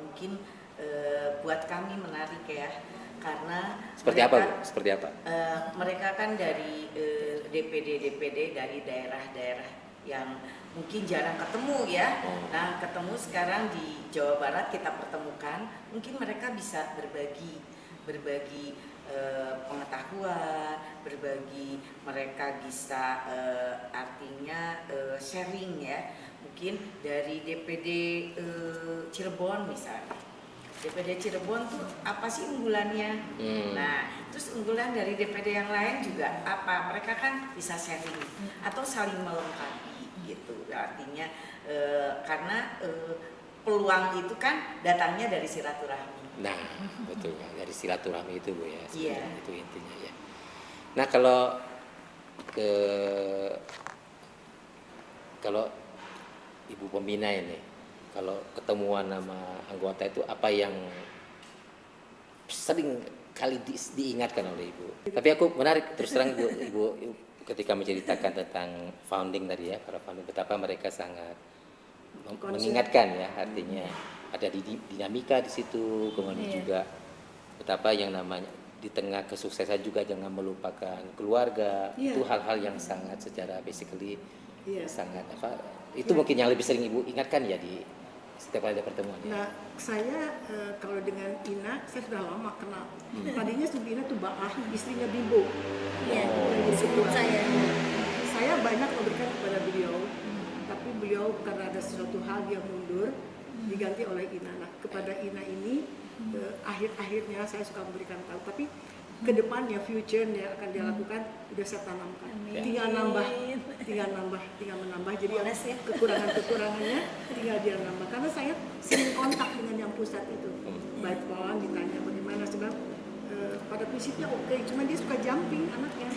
mungkin buat kami menarik ya, karena Seperti apa Bu? Seperti apa? Mereka kan dari DPD dari daerah-daerah yang mungkin jarang ketemu ya. Nah, ketemu sekarang di Jawa Barat kita pertemukan, mungkin mereka bisa berbagi pengetahuan, berbagi, mereka bisa artinya sharing ya, mungkin dari DPD Cirebon misalnya. DPD Cirebon tuh apa sih unggulannya? Nah, terus unggulan dari DPD yang lain juga apa? Mereka kan bisa sharing atau saling melengkapi gitu. Artinya karena peluang itu kan datangnya dari silaturahmi. Nah, betul ya, dari silaturahmi itu Bu ya. Iya. Itu intinya ya. Nah, kalau Ibu pembina ini, kalau ketemuan sama anggota itu apa yang sering kali diingatkan oleh Ibu? Tapi aku menarik terus terang Ibu ketika menceritakan tentang founding tadi ya, para founding, betapa mereka sangat mengingatkan ya, artinya ada dinamika di situ, kemudian juga betapa yang namanya di tengah kesuksesan juga jangan melupakan keluarga. Itu hal-hal yang sangat secara basically sangat itu mungkin yang lebih sering Ibu ingatkan ya di setiap kali ada pertemuan ya. Nah, saya kalau dengan Ina, saya sudah lama kenal. Tadinya Ina tuh istrinya Bimbo. Iya, sebelum saya. Saya banyak memberikan kepada beliau, tapi beliau karena ada sesuatu hal dia mundur, diganti oleh Ina. Nah, kepada Ina ini akhir-akhirnya saya suka memberikan tahu, tapi kedepannya future-nya akan dia lakukan udah saya tanamkan. Tinggal menambah. Jadi kekurangannya tinggal dia nambah. Karena saya sering kontak dengan yang pusat itu. Baik pohon ditanya bagaimana sebab pada prinsipnya oke, cuma dia suka jumping anaknya.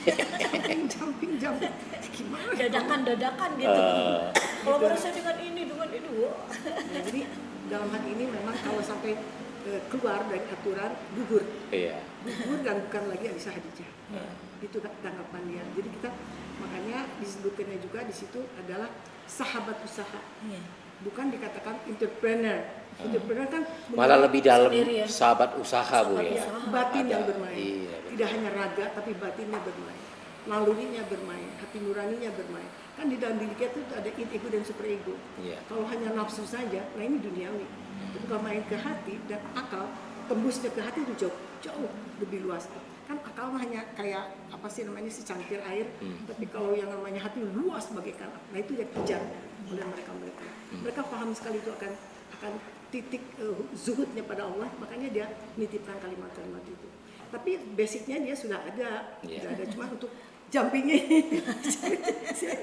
jumping. Gimana? Dadakan gitu. Kolaborasi dengan ini. Nah, jadi dalam hal ini memang kalau sampai keluar dari aturan gugur. Gugur dan bukan lagi Alisa Hadijah. Itu tanggapan dia. Jadi kita makanya disebutkannya juga di situ adalah sahabat usaha. Bukan dikatakan entrepreneur. Entrepreneur kan malah lebih dalam sendiri, ya. sahabat usaha Bu ya. Batin yang bermain. Iya, Tidak hanya raga tapi batinnya bermain. Nalurinya bermain, hati nuraninya bermain. Kan di dalam diri kita itu ada ego dan super ego. Kalau hanya nafsu saja, nah ini duniawi. Tapi kalau main ke hati dan akal, tembusnya ke hati itu jauh lebih luas. Kan akal hanya kayak apa sih namanya secangkir air, tapi kalau yang namanya hati luas bagaikan, nah itu yang kejar oleh mereka. Mereka paham sekali itu akan titik zuhudnya pada Allah, makanya dia nitipkan kalimat-kalimat itu. Tapi basicnya dia sudah ada, cuma untuk jumpingnya,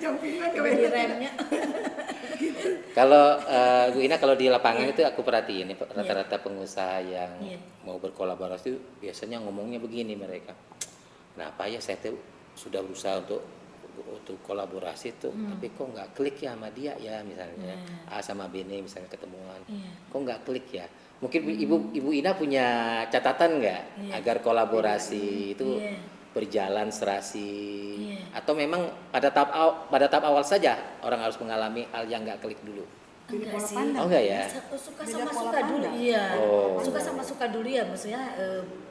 jumpingnya Di remnya. Kalau Bu Ina, kalau di lapangan itu aku perhatiin rata-rata pengusaha yang mau berkolaborasi itu biasanya ngomongnya begini mereka. Kenapa ya saya tuh sudah berusaha untuk kolaborasi tuh, tapi kok nggak klik ya sama dia ya, misalnya A sama B nih misalnya ketemuan, kok nggak klik ya. Mungkin Ibu Ina punya catatan nggak agar kolaborasi itu berjalan serasi, atau memang pada tahap awal saja orang harus mengalami hal yang nggak klik dulu? Enggak sih. Oh enggak ya? Suka sama suka dulu. Iya. Suka sama suka dulu ya, maksudnya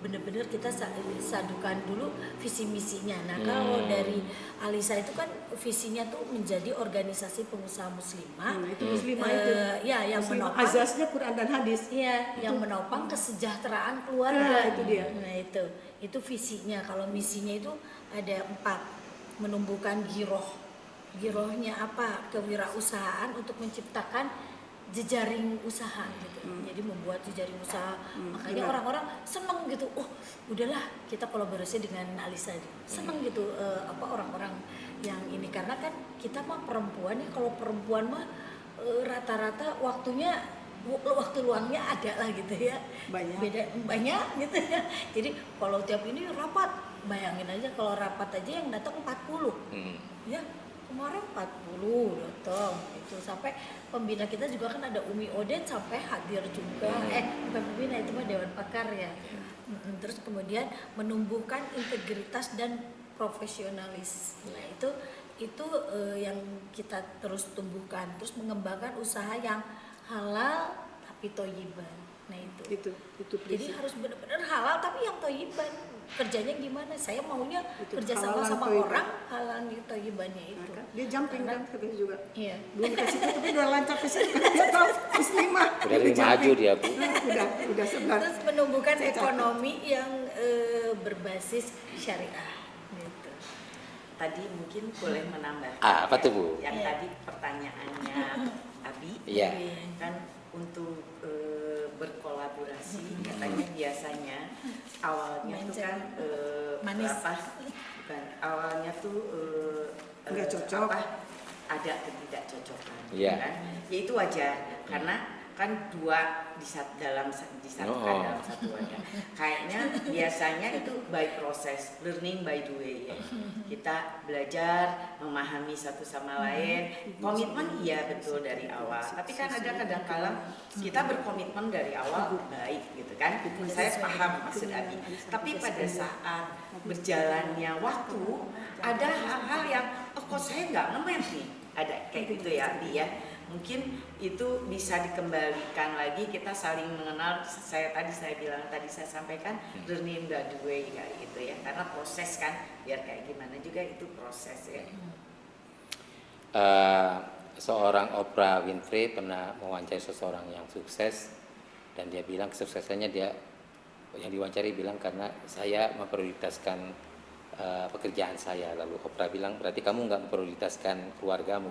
bener-bener kita sadukan dulu visi misinya. Nah, kalau dari Alisa itu kan visinya tuh menjadi organisasi pengusaha muslimah. Itu muslimah itu. Ya, yang menopang azasnya Quran dan hadis. Iya, yang menopang kesejahteraan keluarga. Nah, itu dia. Nah, itu visinya. Kalau misinya itu ada 4, menumbuhkan girohnya apa, kewirausahaan untuk menciptakan jejaring usaha gitu. Jadi membuat jejaring usaha. Makanya orang-orang seneng gitu. Oh, udahlah kita kolaborasi dengan Alisa. Seneng gitu orang-orang yang ini, karena kan kita mah perempuan nih, kalau perempuan mah rata-rata waktu luangnya ada lah gitu ya. Banyak gitu ya. Jadi kalau tiap ini rapat, bayangin aja kalau rapat aja yang datang 40. Ya. Kemarin 40 datang itu, sampai pembina kita juga kan ada Umi Oden sampai hadir juga. Bukan pembina, itu mah dewan pakar ya. Terus kemudian menumbuhkan integritas dan profesionalis. Nah, itu yang kita terus tumbuhkan, terus mengembangkan usaha yang halal tapi toyiban. Nah, itu jadi harus benar-benar halal tapi yang toyiban. Kerjanya gimana? Saya maunya kerja sama orang halal toyibannya itu. Nah, kan? Dia jumping kan katanya juga. Iya. Belum kasih itu tapi udah lancar ke situ. Dia tahu muslimah. Udah maju dia Bu. Udah sebar. Terus menumbuhkan ekonomi yang berbasis syariah. Gitu. Tadi mungkin boleh menambah. Apa tuh Bu? Yang tadi pertanyaannya Iya. Kan untuk berkolaborasi katanya biasanya awalnya tuh kan Manis. bukan awalnya tuh Nggak cocok. ada ketidakcocokan, Iya. kan? Ya itu wajar karena kan dua di satu dalam satu wadah. Kayaknya biasanya itu by proses, learning by the way ya. Kita belajar memahami satu sama lain. Komitmen iya betul dari awal. Tapi kan ada kadang-kala kita berkomitmen dari awal baik gitu kan. Saya paham maksud Abi. Tapi pada saat berjalannya waktu ada hal-hal yang kok saya nggak ngemet nih. Ada kayak gitu ya Abi ya. Mungkin itu bisa dikembalikan lagi, kita saling mengenal. Saya sampaikan learning by the way kayak gitu ya, karena proses kan, biar kayak gimana juga itu proses ya. Seorang Oprah Winfrey pernah mewawancarai seseorang yang sukses, dan dia bilang kesuksesannya dia yang diwawancari bilang karena saya memprioritaskan pekerjaan saya. Lalu Oprah bilang berarti kamu nggak memprioritaskan keluargamu.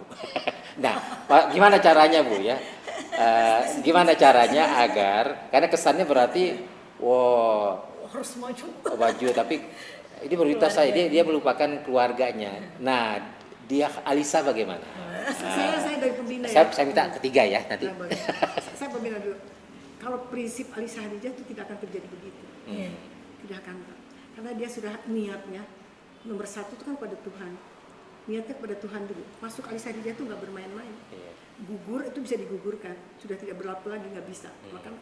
Nah, gimana caranya Bu ya? Gimana caranya agar, karena kesannya berarti wow Harus maju, tapi ini prioritas saya, dia melupakan keluarganya. Nah, dia Alisa bagaimana? Saya dari pembina Saya ya. minta ketiga ya nanti. Nah, boleh. Saya pembina dulu. Kalau prinsip Alisa Hadijah itu tidak akan terjadi begitu. Tidak akan. Karena dia sudah niatnya nomor satu itu kan pada Tuhan. Niatnya kepada Tuhan dulu. Masuk Alisa Hadijah itu nggak bermain-main. Gugur itu bisa digugurkan. Sudah tidak berlaku lagi, nggak bisa.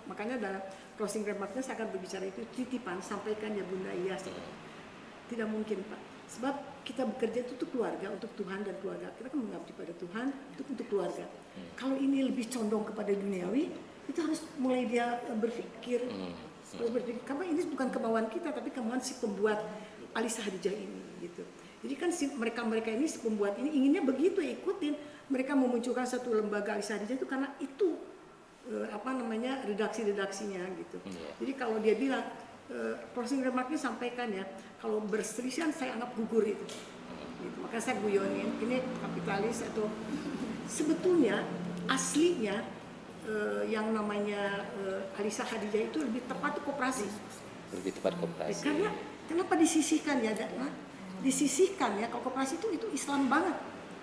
Makanya dalam closing remarknya saya akan berbicara itu titipan, sampaikan ya Bunda iya. Tidak mungkin Pak. Sebab kita bekerja itu untuk keluarga, untuk Tuhan dan keluarga. Kita kan mengabdi pada Tuhan untuk keluarga. Kalau ini lebih condong kepada duniawi, itu harus mulai dia berpikir. Karena ini bukan kemauan kita, tapi kemauan si pembuat Alisa Hadijah ini gitu. Jadi kan mereka ini si pembuat ini inginnya begitu, ikutin. Mereka memunculkan satu lembaga Alisa Hadijah itu karena itu redaksi-redaksinya gitu. Jadi kalau dia bilang closing remarknya sampaikan ya, kalau berselisihan saya anggap gugur itu. Gitu. Maka saya guyonin, ini kapitalis atau sebetulnya aslinya yang namanya Alisa Hadijah itu lebih tepat koperasi. Lebih tepat koperasi. Karena kenapa disisihkan ya, disisihkan ya, kalau koperasi itu Islam banget.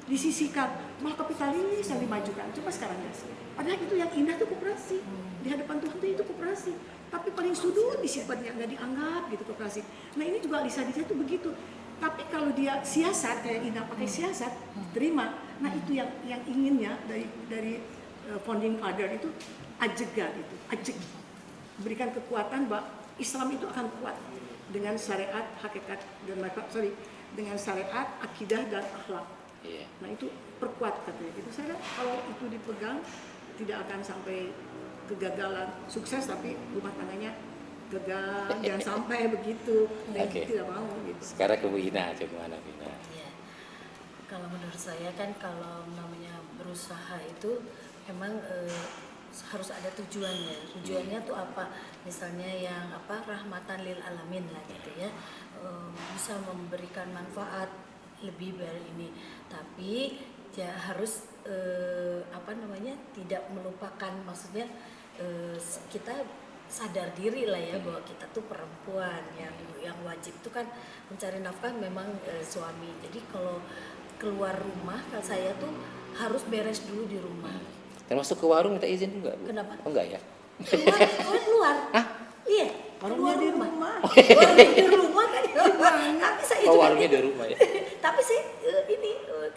Disisihkan, malah kapitalis yang dimajukan. Coba sekarang ya. Padahal itu yang indah itu koperasi. Di hadapan Tuhan itu koperasi. Tapi paling sudut disifatnya nggak dianggap gitu koperasi. Nah ini juga Alisa Hadijah itu begitu. Tapi kalau dia siasat kayak Ina pakai siasat, terima. Nah itu yang inginnya dari founding father itu ajegan itu, berikan kekuatan bahwa Islam itu akan kuat dengan syariat, hakikat dan dengan syariat, akidah dan akhlak. Nah itu perkuat katanya. Itu saya kalau itu dipegang tidak akan sampai kegagalan, sukses tapi rumah tangganya gagal, jangan sampai begitu. Tidak mau gitu. Sekarang ke Bu Ina, gimana Bu Ina? Ya. Kalau menurut saya kan kalau namanya berusaha itu emang harus ada tujuannya. Tujuannya tuh apa? Misalnya yang rahmatan lil alamin lah gitu ya. Bisa memberikan manfaat lebih dari ini. Tapi ya harus tidak melupakan, maksudnya kita sadar diri lah ya bahwa kita tuh perempuan yang wajib tuh kan mencari nafkah memang suami. Jadi kalau keluar rumah kalau saya tuh harus beres dulu di rumah. Termasuk ke warung minta izin juga Bu? Kenapa? Oh enggak ya? Keluar. Hah? Iya. Warungnya di rumah. Warungnya di rumah kan. Tapi saya juga warungnya di rumah ya? Tapi saya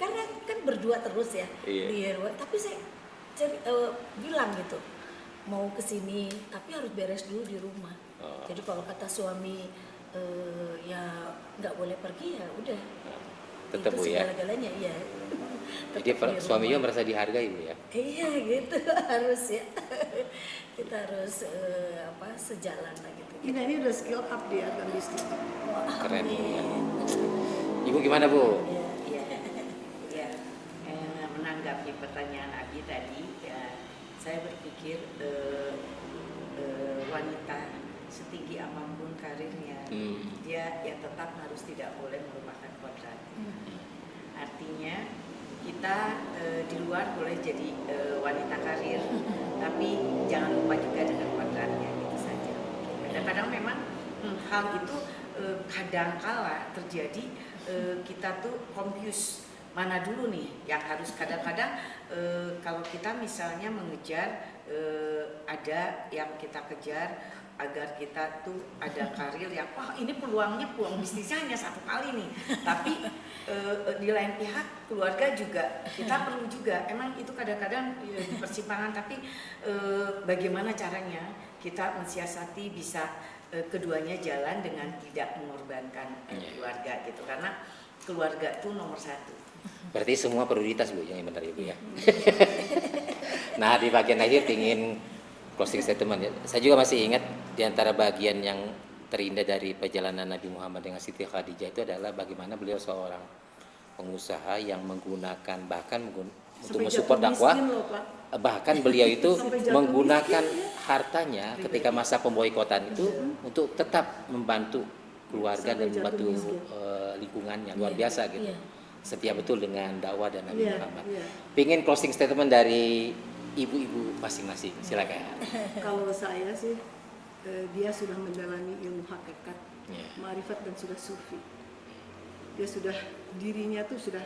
karena kan berdua terus ya Iya. di rumah. Tapi saya bilang gitu mau kesini tapi harus beres dulu di rumah. Jadi kalau kata suami ya nggak boleh pergi ya udah. Tetap itu Bu ya. Segala-galanya iya. Jadi suaminya merasa dihargai Bu ya? Iya gitu harus ya. Kita harus sejalan lah gitu. Ini udah skill up dia dan bisnis. Keren Bu ya. Ibu gimana Bu? Ya, menanggapi pertanyaan Abi tadi ya, saya berpikir wanita setinggi apapun karirnya, dia ya tetap harus tidak boleh melupakan kodrat. Artinya kita di luar boleh jadi wanita karir, tapi jangan lupa juga dengan kodratnya, itu saja. Kadang-kadang memang hal itu kadang-kala terjadi, kita tuh confuse mana dulu nih yang harus. Kadang-kadang kalau kita misalnya mengejar, ada yang kita kejar agar kita tuh ada karir yang ini peluang bisnisnya hanya satu kali nih, tapi di lain pihak keluarga juga kita perlu juga. Emang itu kadang-kadang di persimpangan, tapi bagaimana caranya kita mensiasati bisa keduanya jalan dengan tidak mengorbankan keluarga gitu, karena keluarga tuh nomor satu. Berarti semua prioritas Bu, yang benar Ibu ya. Nah, di bagian akhir ingin closing statement ya. Saya juga masih ingat di antara bagian yang terindah dari perjalanan Nabi Muhammad dengan Siti Khadijah itu adalah bagaimana beliau seorang pengusaha yang menggunakan untuk mensupport dakwah, bahkan beliau itu menggunakan hartanya ketika masa pemboikotan itu untuk tetap membantu keluarga dan membantu lingkungannya. Luar biasa gitu. Setia betul dengan dakwah dan Nabi Muhammad. Pingin closing statement dari ibu-ibu masing-masing, silakan. Kalau saya sih, dia sudah menjalani ilmu hakikat, ma'rifat dan sudah sufi. Dia sudah dirinya tuh sudah,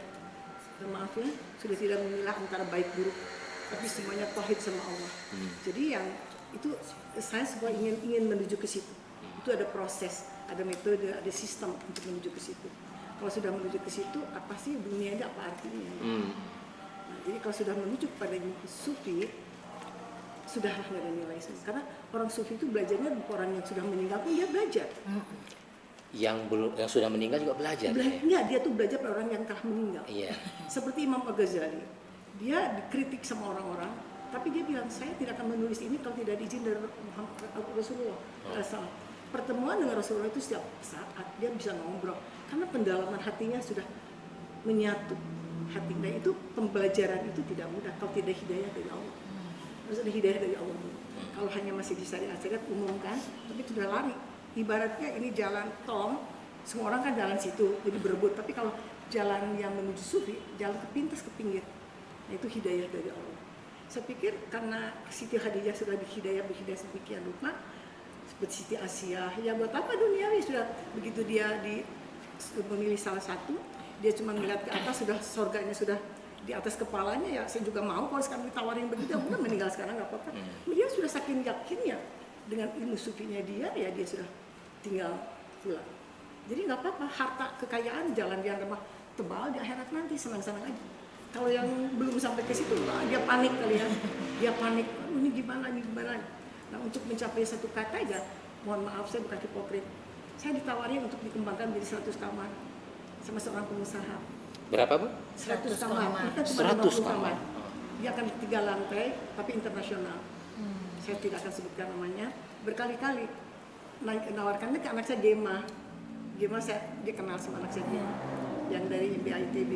maaf ya, sudah tidak memilah antara baik buruk, tapi semuanya tauhid sama Allah. Jadi yang itu saya semua ingin menuju ke situ. Itu ada proses, ada metode, ada sistem untuk menuju ke situ. Kalau sudah menuju ke situ, apa sih dunia ini, apa artinya? Jadi kalau sudah menuju kepada sufi, sudahlah nggak ada nilai semua. Karena orang sufi itu belajarnya orang yang sudah meninggal pun dia belajar. Yang sudah meninggal juga belajar. Enggak, dia tuh belajar pada orang yang telah meninggal. Seperti Imam Al-Ghazali, dia dikritik sama orang-orang, tapi dia bilang saya tidak akan menulis ini kalau tidak diizin dari Rasulullah. Pertemuan dengan Rasulullah itu setiap saat dia bisa ngobrol, karena pendalaman hatinya sudah menyatu. Hatinya itu pembelajaran itu tidak mudah kalau tidak hidayah dari Allah. Harus ada hidayah dari Allah dulu. Kalau hanya masih di syariat umum kan, tapi sudah lari. Ibaratnya ini jalan tol, semua orang kan jalan situ, jadi berebut. Tapi kalau jalan yang menuju sufi, jalan ke pintas ke pinggir, nah itu hidayah dari Allah. Saya pikir karena Siti Khadijah sudah berhidayah sedemikian rupa, seperti Siti Asia, ya buat apa duniawi, sudah begitu dia memilih salah satu. Dia cuma melihat ke atas, sudah surganya sudah di atas kepalanya, ya saya juga mau kalau sekarang ditawarin begitu, udah meninggal sekarang nggak apa-apa. Dia sudah saking yakinnya dengan ilmu sufinya dia, ya dia sudah tinggal pulang. Jadi nggak apa-apa, harta kekayaan jalan dia remah tebal di akhirat nanti, senang-senang aja. Kalau yang belum sampai ke situ, dia panik kali ya, dia panik, ini gimana. Nah untuk mencapai satu kata aja, mohon maaf saya bukan hipokrit, saya ditawarin untuk dikembangkan menjadi 100 kamar sama seorang pengusaha. Berapa Bu? 100 kamar. Kita cuma 100 50 kamar. Dia akan 3 lantai, tapi internasional. Saya tidak akan sebutkan namanya. Berkali-kali nawarkannya ke anak saya Gema. Gema dia kenal sama anak saya Gema, yang dari IPITB.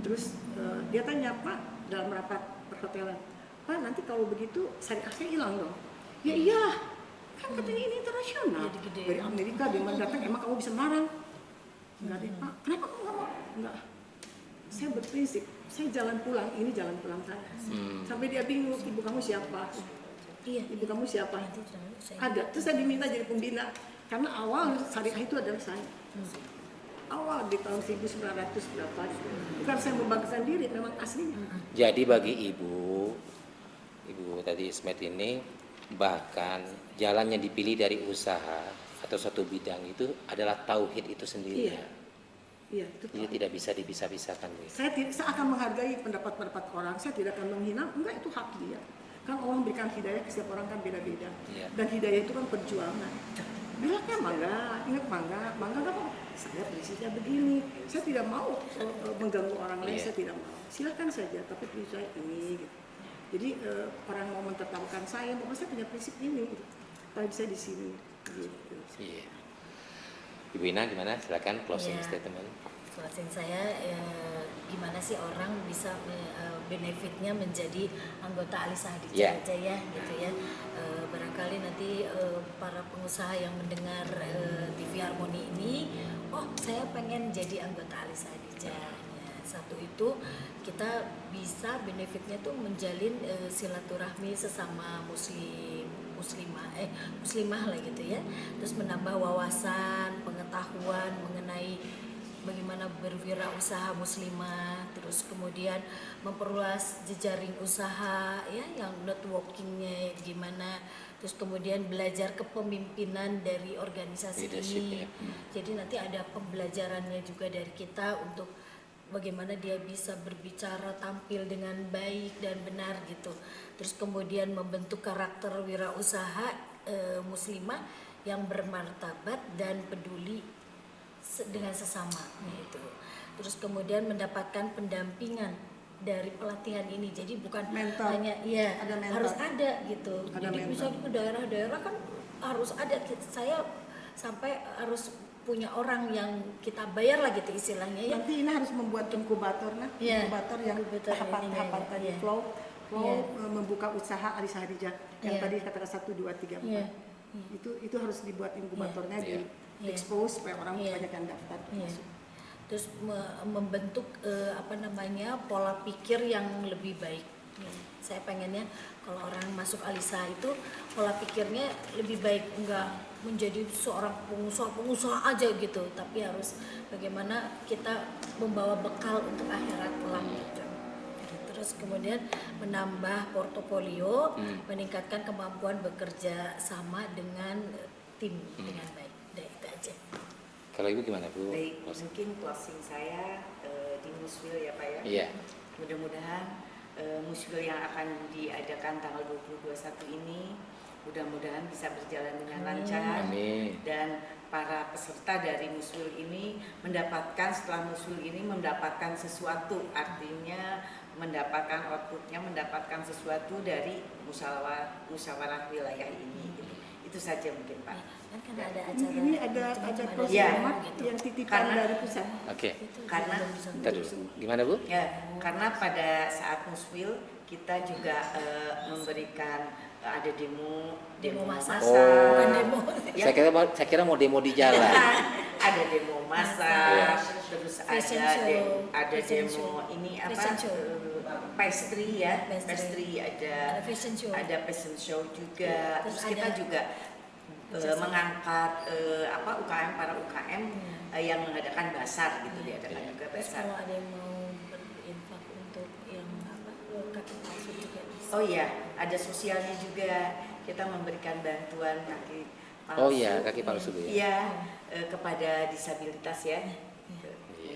Terus dia tanya, Pak, dalam rapat perhotelan, Pak nanti kalau begitu syariahnya hilang dong. Ya iyalah, kan katanya ini internasional. Dari Amerika dia datang, emang kamu bisa marang? Enggak deh Pak, kenapa kamu nggak mau? Enggak, saya berprinsip, saya jalan pulang, ini jalan pulang saya. Sampai dia bingung, ibu kamu siapa? Ibu kamu siapa? Ada, terus saya diminta jadi pembina, karena awal syariah itu adalah saya. Awal di tahun 1900 berapa, bukan saya membanggakan diri, memang aslinya. Jadi bagi ibu tadi Ismet ini, bahkan jalannya dipilih dari usaha atau satu bidang itu adalah tauhid itu sendiri. Iya, itu jadi tidak bisa dipisah-pisahkan. Saya akan menghargai pendapat-pendapat orang, saya tidak akan menghina, enggak, itu hak dia. Kan Allah memberikan hidayah ke setiap orang kan beda-beda. Dan hidayah itu kan perjuangan. Bilangnya mangga, ingat mangga nggak apa. Saya prinsipnya begini, saya tidak mau mengganggu orang lain, saya tidak mau. Silakan saja, tapi prinsip saya ini. Gitu. Jadi orang mau menetapkan saya, bahwa saya punya prinsip ini. Gitu. Tapi saya di sini. Gitu. Ibu Ina gimana? Silakan closing statement. Closing saya, gimana sih orang bisa benefitnya menjadi anggota Alisa Khadijah aja ya, gitu ya. Barangkali nanti para pengusaha yang mendengar TV Harmoni ini, oh saya pengen jadi anggota Alisa Khadijah. Satu itu kita bisa benefitnya tuh menjalin silaturahmi sesama muslimah lah gitu ya. Terus menambah wawasan, pengetahuan mengenai bagaimana berwirausaha muslimah, terus kemudian memperluas jejaring usaha ya, yang networkingnya gimana, terus kemudian belajar kepemimpinan dari organisasi Leadership, ini. ya. Jadi nanti ada pembelajarannya juga dari kita untuk bagaimana dia bisa berbicara tampil dengan baik dan benar gitu. Terus kemudian membentuk karakter wirausaha muslimah yang bermartabat dan peduli dengan sesama gitu. Terus kemudian mendapatkan pendampingan dari pelatihan ini. Jadi bukan Mentor. hanya ya Ada mentor. harus ada gitu. Ada Jadi mentor. misalnya ke daerah-daerah kan harus ada. Saya sampai harus punya orang yang kita bayar lah gitu istilahnya ya. Nanti ini harus membuat inkubator Iya. inkubator yang Inkubator tahapan-tahapan ini, tadi iya. flow Iya. membuka usaha Alisa Hadijah yang Iya. tadi katakan 1, 2, 3, 4. Iya. Itu harus dibuat inkubatornya Iya. di expose supaya orang Iya. banyak yang daftar Iya. masuk. Terus membentuk pola pikir yang lebih baik. Saya pengennya kalau orang masuk Alisa itu pola pikirnya lebih baik, enggak menjadi seorang pengusaha aja gitu, tapi harus bagaimana kita membawa bekal untuk akhirat kelak gitu. Terus kemudian menambah portofolio, meningkatkan kemampuan bekerja sama dengan tim dengan baik. Udah itu aja. Kalau Ibu gimana Bu? Baik, mungkin closing saya di Muswil ya Pak ya. Iya. Mudah-mudahan Muswil yang akan diadakan tanggal 20-21 ini mudah-mudahan bisa berjalan dengan lancar. Amin. Dan para peserta dari Muswil ini setelah Muswil ini mendapatkan sesuatu, artinya mendapatkan outputnya, mendapatkan sesuatu dari musyawarah wilayah ini gitu. Itu saja mungkin Pak. Kan ada acara Ini ada macam-macam proses Iya. gitu. yang titipan Karena- dari pusat. Oke. Itu Karena- belum bisa Ntar dulu. Gimana Bu? Ya, karena pada saat Muswil kita juga memberikan ada demo masak. Oh. Bukan demo. Ya. Saya kira mau demo di jalan. Ada demo masak, terus Fashion ada show. ada Fashion demo show. ini apa Fashion show. pastry ya, Pastry. pastry ada fashion show. ada fashion show juga. Terus Terus kita ada- juga mengangkat UKM para UKM yang mengadakan basar gitu, diadakan Iya. juga Terus basar. kalau ada yang mau berinfak untuk yang kaki palsu juga bisa. Oh iya, ada sosialnya juga. Kita memberikan bantuan kaki palsu. Oh iya, kaki palsu Bu ya. Iya, kepada disabilitas ya. Iya.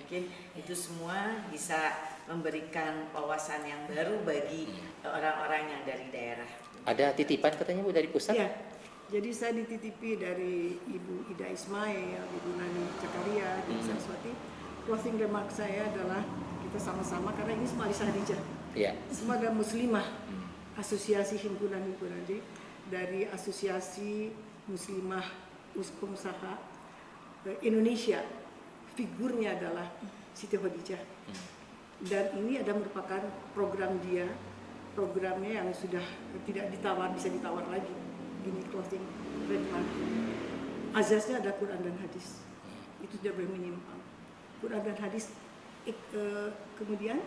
Mungkin itu semua bisa memberikan wawasan yang baru bagi orang-orang yang dari daerah. Ada titipan katanya Bu dari pusat? Iya. Jadi saya dititipi dari Ibu Ida Ismail, Ibu Nani Cakaria, Ibu Saraswati. Closing remark saya adalah kita sama-sama karena ini semua Alisa Hadijah. Iya. Semua adalah muslimah. Asosiasi himpunan-himpunan. Jadi dari Asosiasi Muslimah Pengusaha Indonesia, figurnya adalah Siti Khadijah. Dan ini ada merupakan programnya yang sudah tidak bisa ditawar lagi. Ini closing remark. Azasnya ada Quran dan hadis. Itu tidak boleh menyimpang. Quran dan hadis. Kemudian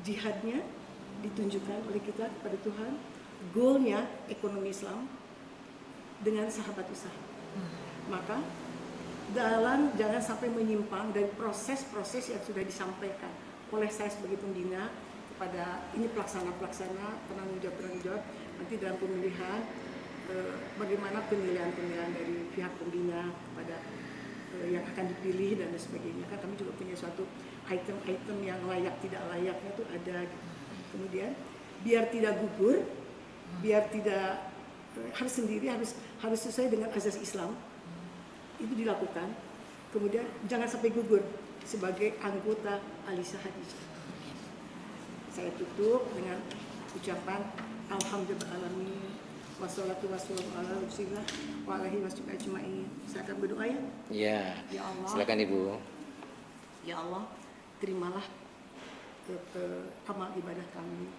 jihadnya ditunjukkan oleh kita kepada Tuhan. Goalnya ekonomi Islam dengan sahabat usaha. Maka jangan sampai menyimpang dari proses-proses yang sudah disampaikan oleh saya sebagai pembina kepada ini pelaksana penanggung jawab nanti dalam pemilihan bagaimana penilaian dari pihak pembina kepada yang akan dipilih dan sebagainya. Kan kami juga punya suatu item-item yang layak tidak layaknya itu ada gitu. Kemudian biar tidak gugur, biar tidak harus sendiri harus sesuai dengan azas Islam itu dilakukan. Kemudian jangan sampai gugur sebagai anggota Alisa Hadijah. Saya tutup dengan ucapan alhamdulillahirrahmanirrahim. Wassalatu wassalamu ala rasulillah wa alihi washabihi ajmain. Saya akan berdoa ya. Iya. Ya Allah. Silakan Ibu. Ya Allah, terimalah amal ibadah kami.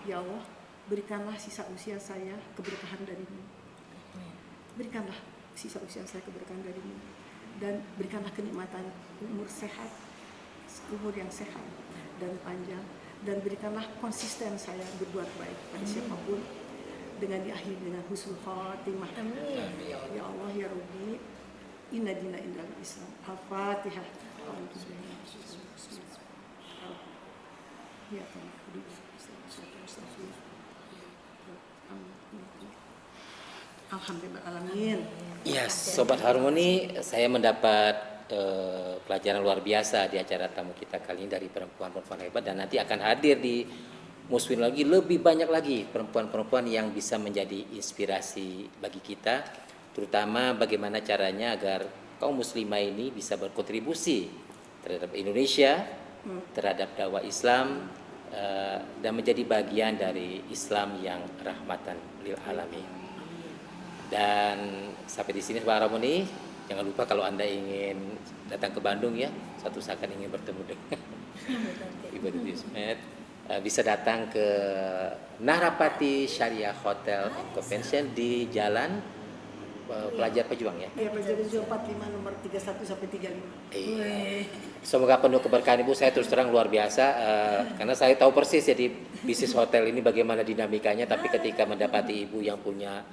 Ya Allah, berikanlah sisa usia saya keberkahan darimu. Berikanlah sisa usia saya keberkahan darimu. Dan berikanlah kenikmatan umur sehat, umur yang sehat. dan panjang, dan berikanlah konsisten saya berbuat baik pada siapapun, dengan diakhiri dengan husnul khatimah. Amin. Ya Allah ya Rabbi, inna dina indal Islam. Al-Fatihah. Ya Alhamdulillah alamin. Ya, Sobat Harmoni, saya mendapat pelajaran luar biasa di acara tamu kita kali ini dari perempuan-perempuan hebat, dan nanti akan hadir di Muswin lagi lebih banyak lagi perempuan-perempuan yang bisa menjadi inspirasi bagi kita, terutama bagaimana caranya agar kaum muslimah ini bisa berkontribusi terhadap Indonesia, terhadap dakwah Islam, dan menjadi bagian dari Islam yang rahmatan lil alamin. Dan sampai di sini Sobat Harmoni, jangan lupa kalau Anda ingin datang ke Bandung ya, suatu saat ingin bertemu dengan Ibu Tuti Ismet, bisa datang ke Narapati Syariah Hotel and Convention di Jalan Pelajar Pejuang ya. Ya, Pelajar Pejuang 45 nomor 31 sampai 35. Iya. Semoga penuh keberkahan Ibu. Saya terus terang luar biasa karena saya tahu persis ya di bisnis hotel ini bagaimana dinamikanya, tapi ketika mendapati Ibu yang punya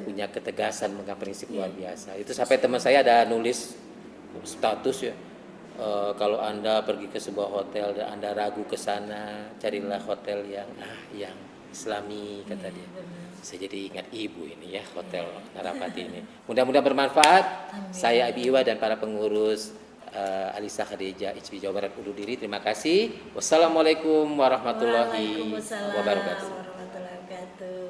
punya ketegasan, punya prinsip luar biasa. Itu sampai teman saya ada nulis status ya. Kalau Anda pergi ke sebuah hotel dan Anda ragu ke sana, carilah hotel yang Islami, kata dia. Saya jadi ingat Ibu ini ya, Hotel Narapati ini. Mudah-mudahan bermanfaat. Saya Abi Iwa dan para pengurus Alisa Khadijah HB Jawa Barat undur diri. Terima kasih. Wassalamualaikum warahmatullahi Waalaikumsalam wabarakatuh. warahmatullahi wabarakatuh.